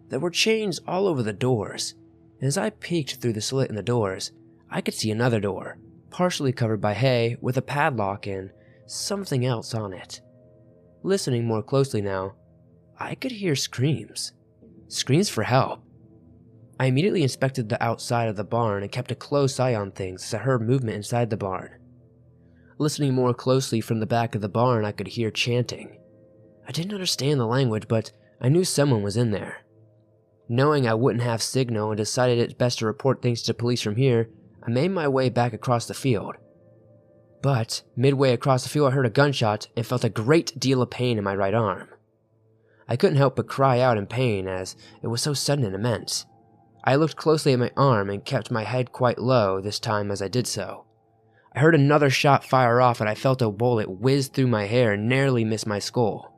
There were chains all over the doors, and as I peeked through the slit in the doors, I could see another door, partially covered by hay with a padlock and something else on it. Listening more closely now, I could hear screams. Screams for help. I immediately inspected the outside of the barn and kept a close eye on things as I heard movement inside the barn. Listening more closely from the back of the barn, I could hear chanting. I didn't understand the language, but I knew someone was in there. Knowing I wouldn't have signal and decided it's best to report things to police from here, I made my way back across the field. But midway across the field, I heard a gunshot and felt a great deal of pain in my right arm. I couldn't help but cry out in pain as it was so sudden and immense. I looked closely at my arm and kept my head quite low this time as I did so. I heard another shot fire off and I felt a bullet whiz through my hair and narrowly miss my skull.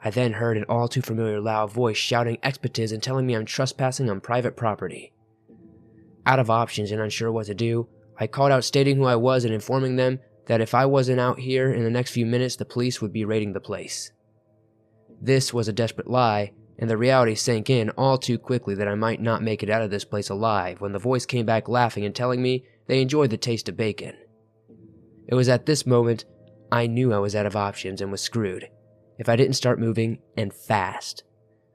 I then heard an all too familiar loud voice shouting expletives and telling me I'm trespassing on private property. Out of options and unsure what to do, I called out stating who I was and informing them that if I wasn't out here in the next few minutes, the police would be raiding the place. This was a desperate lie, and the reality sank in all too quickly that I might not make it out of this place alive when the voice came back laughing and telling me they enjoyed the taste of bacon. It was at this moment I knew I was out of options and was screwed, if I didn't start moving, and fast.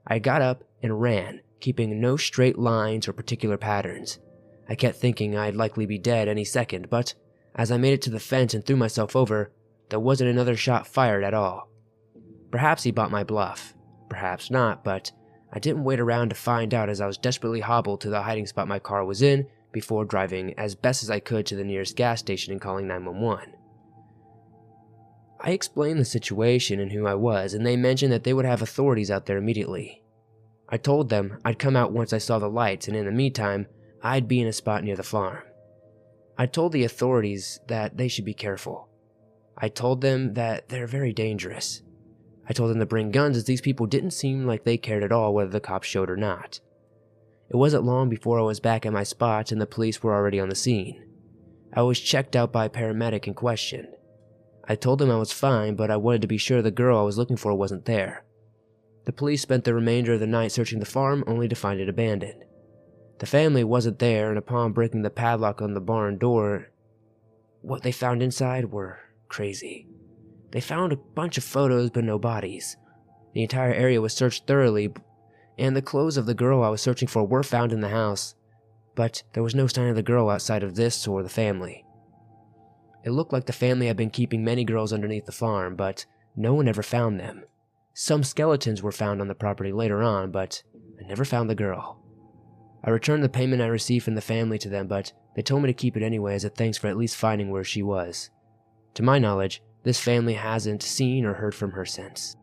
I got up and ran, keeping no straight lines or particular patterns. I kept thinking I'd likely be dead any second, but as I made it to the fence and threw myself over, there wasn't another shot fired at all. Perhaps he bought my bluff, perhaps not, but I didn't wait around to find out as I was desperately hobbled to the hiding spot my car was in before driving as best as I could to the nearest gas station and calling 911. I explained the situation and who I was, and they mentioned that they would have authorities out there immediately. I told them I'd come out once I saw the lights, and in the meantime, I'd be in a spot near the farm. I told the authorities that they should be careful. I told them that they're very dangerous. I told them to bring guns as these people didn't seem like they cared at all whether the cops showed or not. It wasn't long before I was back at my spot and the police were already on the scene. I was checked out by a paramedic and questioned. I told them I was fine, but I wanted to be sure the girl I was looking for wasn't there. The police spent the remainder of the night searching the farm, only to find it abandoned. The family wasn't there, and upon breaking the padlock on the barn door, what they found inside were crazy. They found a bunch of photos, but no bodies. The entire area was searched thoroughly, and the clothes of the girl I was searching for were found in the house, but there was no sign of the girl outside of this or the family. It looked like the family had been keeping many girls underneath the farm, but no one ever found them. Some skeletons were found on the property later on, but I never found the girl. I returned the payment I received from the family to them, but they told me to keep it anyway as a thanks for at least finding where she was. To my knowledge, this family hasn't seen or heard from her since.